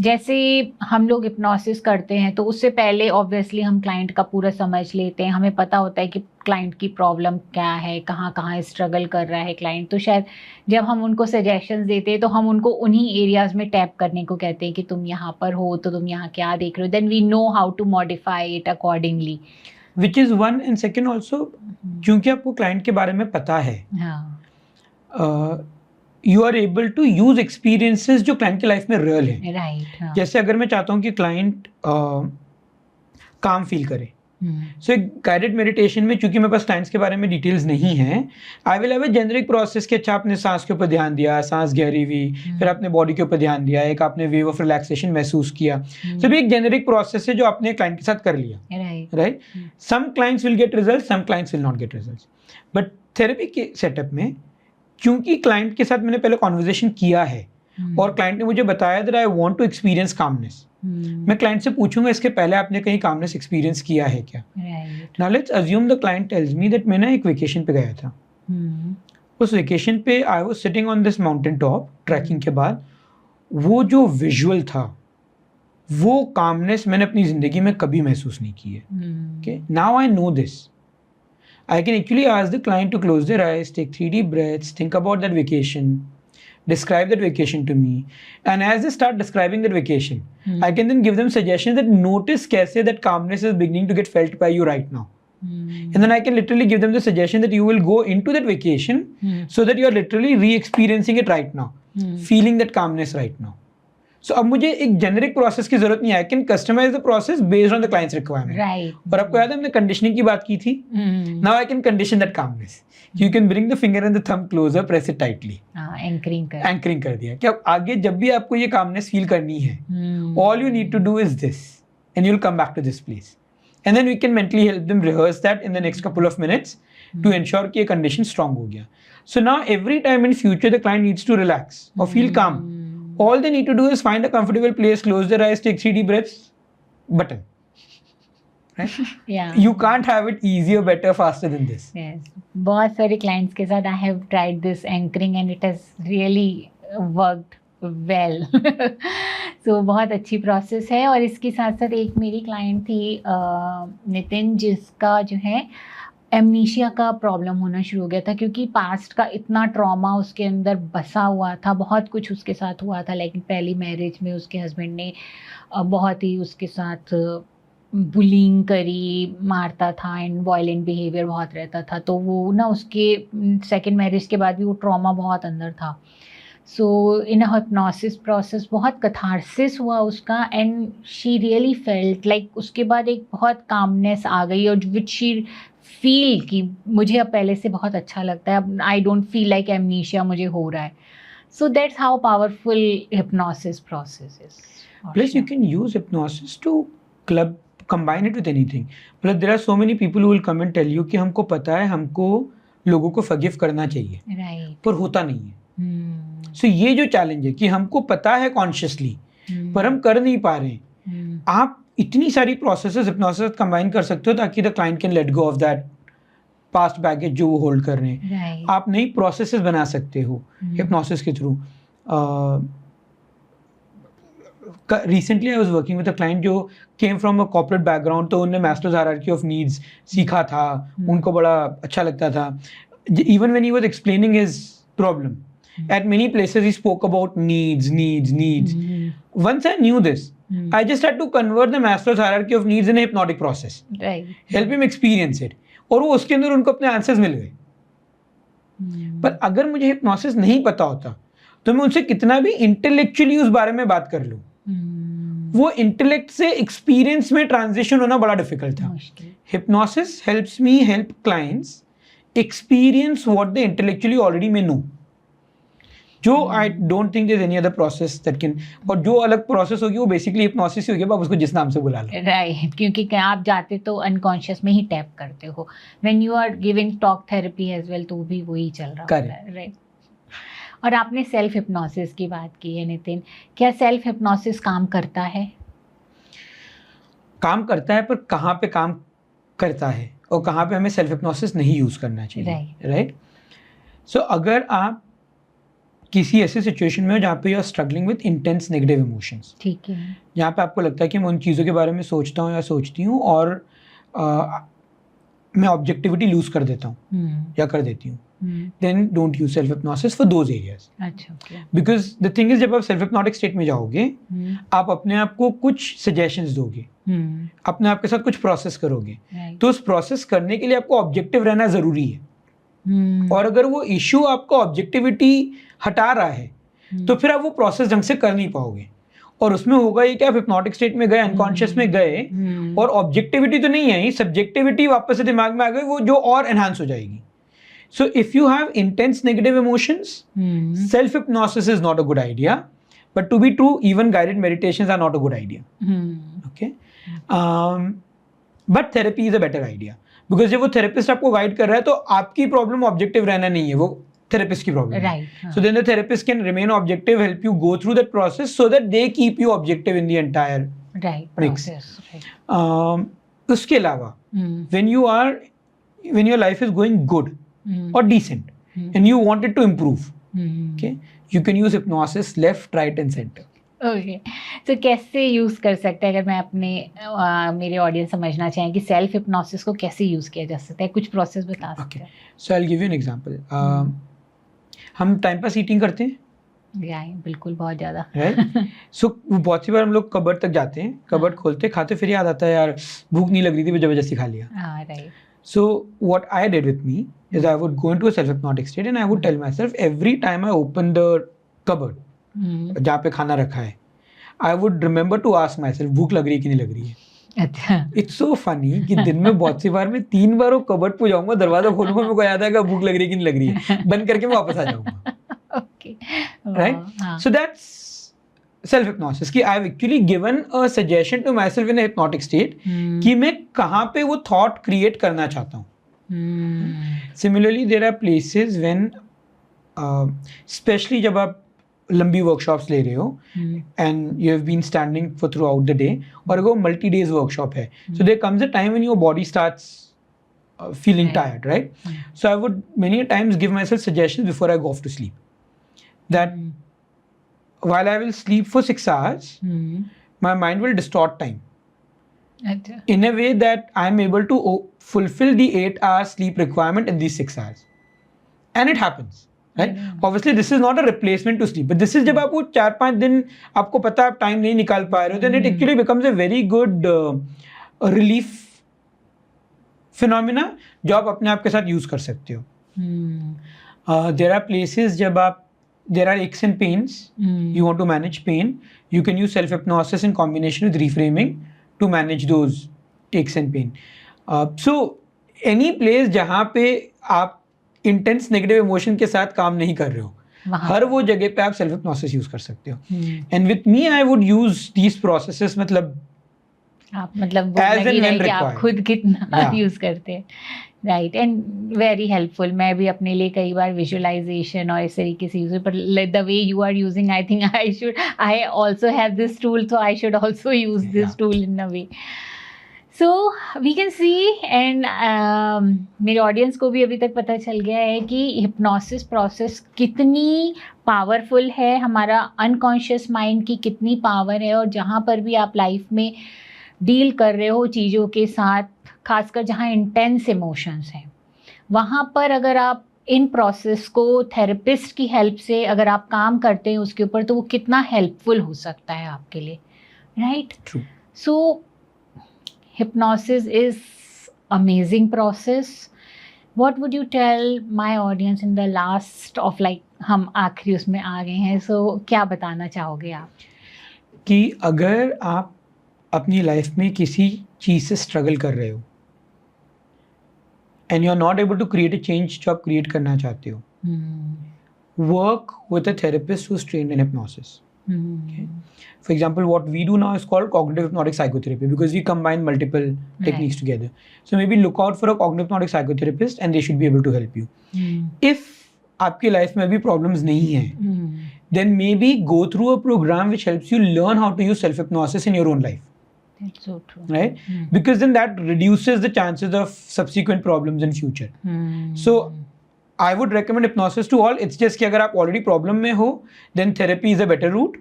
जैसे हम लोग हिप्नोसिस करते हैं तो उससे पहले ऑब्वियसली हम क्लाइंट का पूरा समझ लेते हैं, हमें पता होता है कि क्लाइंट की प्रॉब्लम क्या है, कहाँ कहाँ स्ट्रगल कर रहा है क्लाइंट. तो शायद जब हम उनको सजेशंस देते हैं तो हम उनको उन्हीं एरियाज में टैप करने को कहते हैं कि तुम यहाँ पर हो तो तुम यहाँ क्या देख रहे हो. Then we know how to modify it accordingly, which is one. And second also, क्योंकि आपको क्लाइंट के बारे में पता है, you are able to use experiences जो क्लाइंट की लाइफ में रियल है. राइट. जैसे अगर मैं चाहता हूँ कि क्लाइंट काम फील करे, सो एक गाइडेड मेडिटेशन में, चूंकि मेरे पास क्लाइंट्स के बारे में डिटेल्स नहीं है, I will have a generic process कि अच्छा आपने सांस के ऊपर ध्यान दिया, सांस गहरी हुई, फिर आपने बॉडी के ऊपर ध्यान दिया, एक आपने वेव ऑफ रिलैक्सेशन महसूस किया। सो भी एक जेनरिक प्रोसेस है जो आपने क्लाइंट के साथ कर लिया, right. Some clients will get result, some clients will not get result. But therapy के सेटअप में, क्योंकि क्लाइंट के साथ मैंने पहले कॉन्वर्जेशन किया है और क्लाइंट ने मुझे बताया that I want to experience calmness, मैं क्लाइंट से पूछूंगा इसके पहले आपने कहीं कामनेस एक्सपीरियंस किया है क्या। Now let's assume the client tells me that मैं ना एक वेकेशन पे गया था, उस वेकेशन पे I was sitting on this mountain top, trekking के बाद वो जो विजुअल था, वो कामनेस मैंने अपनी जिंदगी में कभी महसूस नहीं की है। Okay, now I know this, I can actually ask the client to close their eyes, take 3 deep breaths, think about that vacation, describe that vacation to me. And as they start describing that vacation, I can then give them suggestions that notice kaise that calmness is beginning to get felt by you right now. And then I can literally give them the suggestion that you will go into that vacation so that you are literally re-experiencing it right now, feeling that calmness right now. So अब मुझे एक जेनरिक प्रोसेस की जरूरत नहीं है, I can customize the process based on the client's requirement. Right. और आपको याद है हमने कंडीशनिंग की बात की थी? Now I can condition that calmness. You can bring the finger and the thumb closer, press it tightly. Anchoring कर दिया कि अब आगे जब भी आपको ये calmness feel करनी है, all you need to do is this, and you'll come back to this place. And then we can mentally help them rehearse that in the next couple of minutes to ensure कि ये condition strong हो गया. So now every time in future the client needs to relax or feel calm, all they need to do is find a comfortable place, close their eyes, take 3 deep breaths, button. Right? Yeah. You can't have it easier, better, faster than this. Yes. बहुत सारे clients के साथ I have tried this anchoring and it has really worked well. So बहुत अच्छी प्रोसेस है। और इसके साथ साथ एक मेरी क्लाइंट थी नितिन, जिसका जो है एमनीशिया का प्रॉब्लम होना शुरू हो गया था, क्योंकि पास्ट का इतना ट्रॉमा उसके अंदर बसा हुआ था, बहुत कुछ उसके साथ हुआ था। लेकिन पहली मैरिज में उसके हस्बैंड ने बहुत ही उसके साथ बुलिंग करी, मारता था एंड वायलेंट बिहेवियर बहुत रहता था। तो वो ना उसके सेकंड मैरिज के बाद भी वो ट्रॉमा बहुत अंदर था। सो इन अ हिप्नोसिस प्रोसेस बहुत कथारसिस हुआ उसका, and she really felt like उसके बाद एक बहुत कामनेस आ गई, और विच शी फील कि मुझे अब पहले से बहुत अच्छा लगता है, अब I don't feel like amnesia मुझे हो रहा है। So that's how powerful hypnosis process is. Plus you can use hypnosis to combine it with anything. Plus there are so many people who will come and tell you कि हमको पता है, हमको लोगों को forgive करना चाहिए, राइट, पर होता नहीं है। So ये जो चैलेंज है कि हमको पता है कॉन्शियसली, पर हम कर नहीं पा रहे हैं। आप इतनी सारी प्रोसेसेस हिप्नोसिस कंबाइन कर सकते हो ताकि the client can let go of that past baggage जो वो होल्ड कर रहे हैं। आप नई प्रोसेसेस बना सकते हो हिप्नोसिस के through. Recently I was working with a client जो came from a corporate background, तो उन्होंने मैस्लोज हायरार्की ऑफ नीड्स सीखा था, उनको बड़ा अच्छा लगता था। Even when he was explaining his problem, at many places he spoke about needs. Once I knew this, I just had to convert the Maslow's hierarchy of needs in a hypnotic process. Right. Help him experience it. और वो उसके अंदर उनको अपने आंसर्स मिल गए। पर अगर मुझे हिप्नोसिस नहीं पता होता तो मैं उनसे कितना भी इंटेलेक्चुअली उस बारे में बात कर लूं, वो इंटेलेक्ट से एक्सपीरियंस में ट्रांजिशन होना बड़ा डिफिकल्ट था। Hypnosis helps me help clients experience what they intellectually already may know, जो I don't think there is any other process that can. और जो अलग प्रोसेस होगी वो बेसिकली हिप्नोसिस ही होगी, आप उसको जिस नाम से बुला लो। राइट, क्योंकि आप जाते तो अनकॉन्शियस में ही टैप करते हो। When you are giving talk therapy as well, तो भी वही चल रहा होता है। राइट। और आपने सेल्फ हिप्नोसिस की बात की है नितिन, क्या सेल्फ हिप्नोसिस काम करता है? काम करता है, पर कहाँ पे काम करता है और कहाँ पे हमें सेल्फ हिप्नोसिस नहीं यूज करना चाहिए। राइट। सो अगर आप किसी ऐसे सिचुएशन में हो जहाँ पे you are struggling with intense negative emotions, ठीक है, जहाँ पे आपको लगता है कि मैं उन चीज़ों के बारे में सोचता हूँ या सोचती हूँ और मैं ऑब्जेक्टिविटी लूज कर देता हूँ या कर देती हूँ, then don't use self hypnosis for those areas. अच्छा, बिकॉज द थिंग इज, जब आप सेल्फ हिप्नोटिक स्टेट में जाओगे, आप अपने आप को कुछ सजेशंस दोगे, अपने आप के साथ कुछ प्रोसेस करोगे, तो उस प्रोसेस करने के लिए आपको ऑब्जेक्टिव रहना जरूरी है। और अगर वो इश्यू आपको ऑब्जेक्टिविटी हटा रहा है तो फिर आप वो प्रोसेस ढंग से कर नहीं पाओगे। और उसमें होगा ये कि आप हिप्नोटिक स्टेट में गए, अनकॉन्शियस में गए, और ऑब्जेक्टिविटी तो नहीं आई, सब्जेक्टिविटी वापस से दिमाग में आ गई, वो जो और एनहांस हो जाएगी. So if you have intense negative emotions, self-hypnosis is not a good idea. But to be true, even guided meditations are not a good idea. Okay? But therapy is a better idea. Because जब वो therapist आपको guide कर रहा है तो आपकी problem objective रहना नहीं है, वो therapist की problem है. Right. So then the therapist can remain objective, help you go through that process so that they keep you objective in the entire mix. Right. उसके अलावा, when your life is going good or decent and you want it to improve, okay, you can use hypnosis left, right and center. Okay, तो कैसे यूज़ कर सकते हैं, अगर मैं अपने मेरे ऑडियंस समझना चाहें कि सेल्फ हिप्नोसिस को कैसे यूज़ किया जा सकता है, कुछ प्रोसेस बता सकते हैं? So I'll give you an example. हम टाइम पास ईटिंग करते हैं, बिल्कुल, बहुत ज़्यादा. राइट. सो बहुत सी बार हम लोग कबर्ड तक जाते हैं, कबर्ड खोलते खाते, फिर याद आता है यार भूख नहीं लग रही थी, वो जबरदस्ती खा लिया. Right. So what I did with me is I would go into a self-hypnotic state and I would tell myself every time I open the cupboard, जहाँ पे खाना रखा है, I would remember to ask myself भूख लग रही है कि नहीं लग रही है. अच्छा. It's so funny कि दिन में बहुत सी बार मैं 3 बार वो कबर्ड पे जाऊंगा, दरवाजा खोलूंगा, मेरे को याद आएगा भूख लग रही है कि नहीं लग रही है, बंद करके मैं वापस आ जाऊंगा. Okay. Right? So that's self-hypnosis कि I've actually given a suggestion to myself in a hypnotic state कि मैं कहाँ पे वो thought create करना चाहता हूँ. Similarly, there are places when, especially जब आप लंबी workshops ले रहे हो and you have been standing for throughout the day, और अगर वो multi-days workshop है, so there comes a time when your body starts feeling tired, right? So I would many times give myself suggestions before I go off to sleep. That while I will sleep for 6 hours, my mind will distort time in a way that I am able to fulfill the 8-hour sleep requirement in these 6 hours. And it happens, right? Obviously, this is not a replacement to sleep, but this is जब आप वो 4-5 दिन आपको पता है आप टाइम नहीं निकाल पा रहे हो, then it actually becomes a very good relief phenomena जो आप अपने आप के साथ यूज कर सकते हो. There are places जब आप there are aches and pains, you want to manage pain, you can use self-hypnosis in combination with reframing to manage those aches and pain. So any place जहाँ पे आप intense negative emotion के साथ काम नहीं कर रहे हो, हर वो जगह पे आप self-hypnosis यूज कर सकते हो. And with me I would use these processes, मतलब आप as and when required, आप खुद कितना यूज करते हैं. Right, and very helpful. मैं भी अपने लिए कई बार विजुअलाइजेशन और इस तरीके से यूज, पर the way you are using, I think I also have this tool, so I should also use this tool in a way. So we can see, and मेरे ऑडियंस को भी अभी तक पता चल गया है कि हिप्नोसिस प्रोसेस कितनी पावरफुल है, हमारा अनकॉन्शियस माइंड की कितनी पावर है, और जहाँ पर भी आप लाइफ में डील कर रहे हो चीज़ों के साथ, खासकर जहाँ इंटेंस इमोशंस हैं, वहाँ पर अगर आप इन प्रोसेस को थेरेपिस्ट की हेल्प से अगर आप काम करते हैं उसके ऊपर, तो वो कितना हेल्पफुल हो सकता है आपके लिए. Right. So hypnosis is amazing process. What would you tell my audience in the last of like, हम आखिरी उसमें आ गए हैं, so क्या बताना चाहोगे आप? कि अगर आप अपनी लाइफ में किसी चीज़ से स्ट्रगल कर रहे हो and you are not able to create a change जो आप क्रिएट करना चाहते हो, work with a therapist who's trained in hypnosis. Okay. For example, what we do now is called cognitive hypnotic psychotherapy because we combine multiple techniques together. So maybe look out for a cognitive hypnotic psychotherapist and they should be able to help you. If आपकी लाइफ में अभी problems नहीं है, then maybe go through a program which helps you learn how to use self-hypnosis in your own life. That's so true. Right? Because then that reduces the chances of subsequent problems in future. So I would recommend hypnosis to all. It's just कि अगर आप already problem में हो, then therapy is a better route.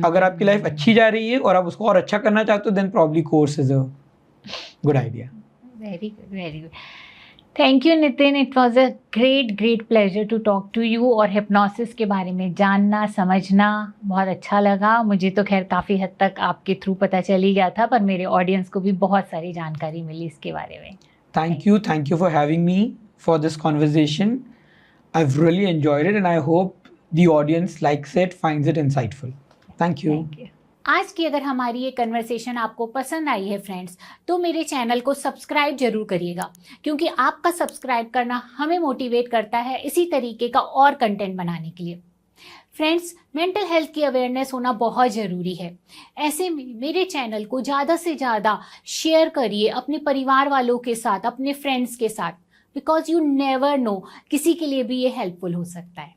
अगर आपकी लाइफ अच्छी जा रही है और आप उसको और अच्छा करना चाहते हो, then probably course is a good idea. Very good, very good. Thank you, Nitin. It was a great pleasure to talk to you. और hypnosis के बारे में जानना, समझना बहुत अच्छा लगा. मुझे तो खैर काफ़ी हद तक आपके थ्रू पता चल ही गया था, पर मेरे ऑडियंस को भी बहुत सारी जानकारी मिली इसके बारे में. Thank you for having me for this conversation. I've really enjoyed it and I hope the audience likes it, finds it insightful. Thank you. Thank you. आज की अगर हमारी ये कन्वर्सेशन आपको पसंद आई है फ्रेंड्स, तो मेरे चैनल को सब्सक्राइब जरूर करिएगा, क्योंकि आपका सब्सक्राइब करना हमें मोटिवेट करता है इसी तरीके का और कंटेंट बनाने के लिए। फ्रेंड्स, मेंटल हेल्थ की अवेयरनेस होना बहुत ज़रूरी है। ऐसे में मेरे चैनल को ज़्यादा से ज़्यादा शेयर करिए अपने परिवार वालों के साथ, अपने फ्रेंड्स के साथ, बिकॉज यू नेवर नो, किसी के लिए भी ये हेल्पफुल हो सकता है।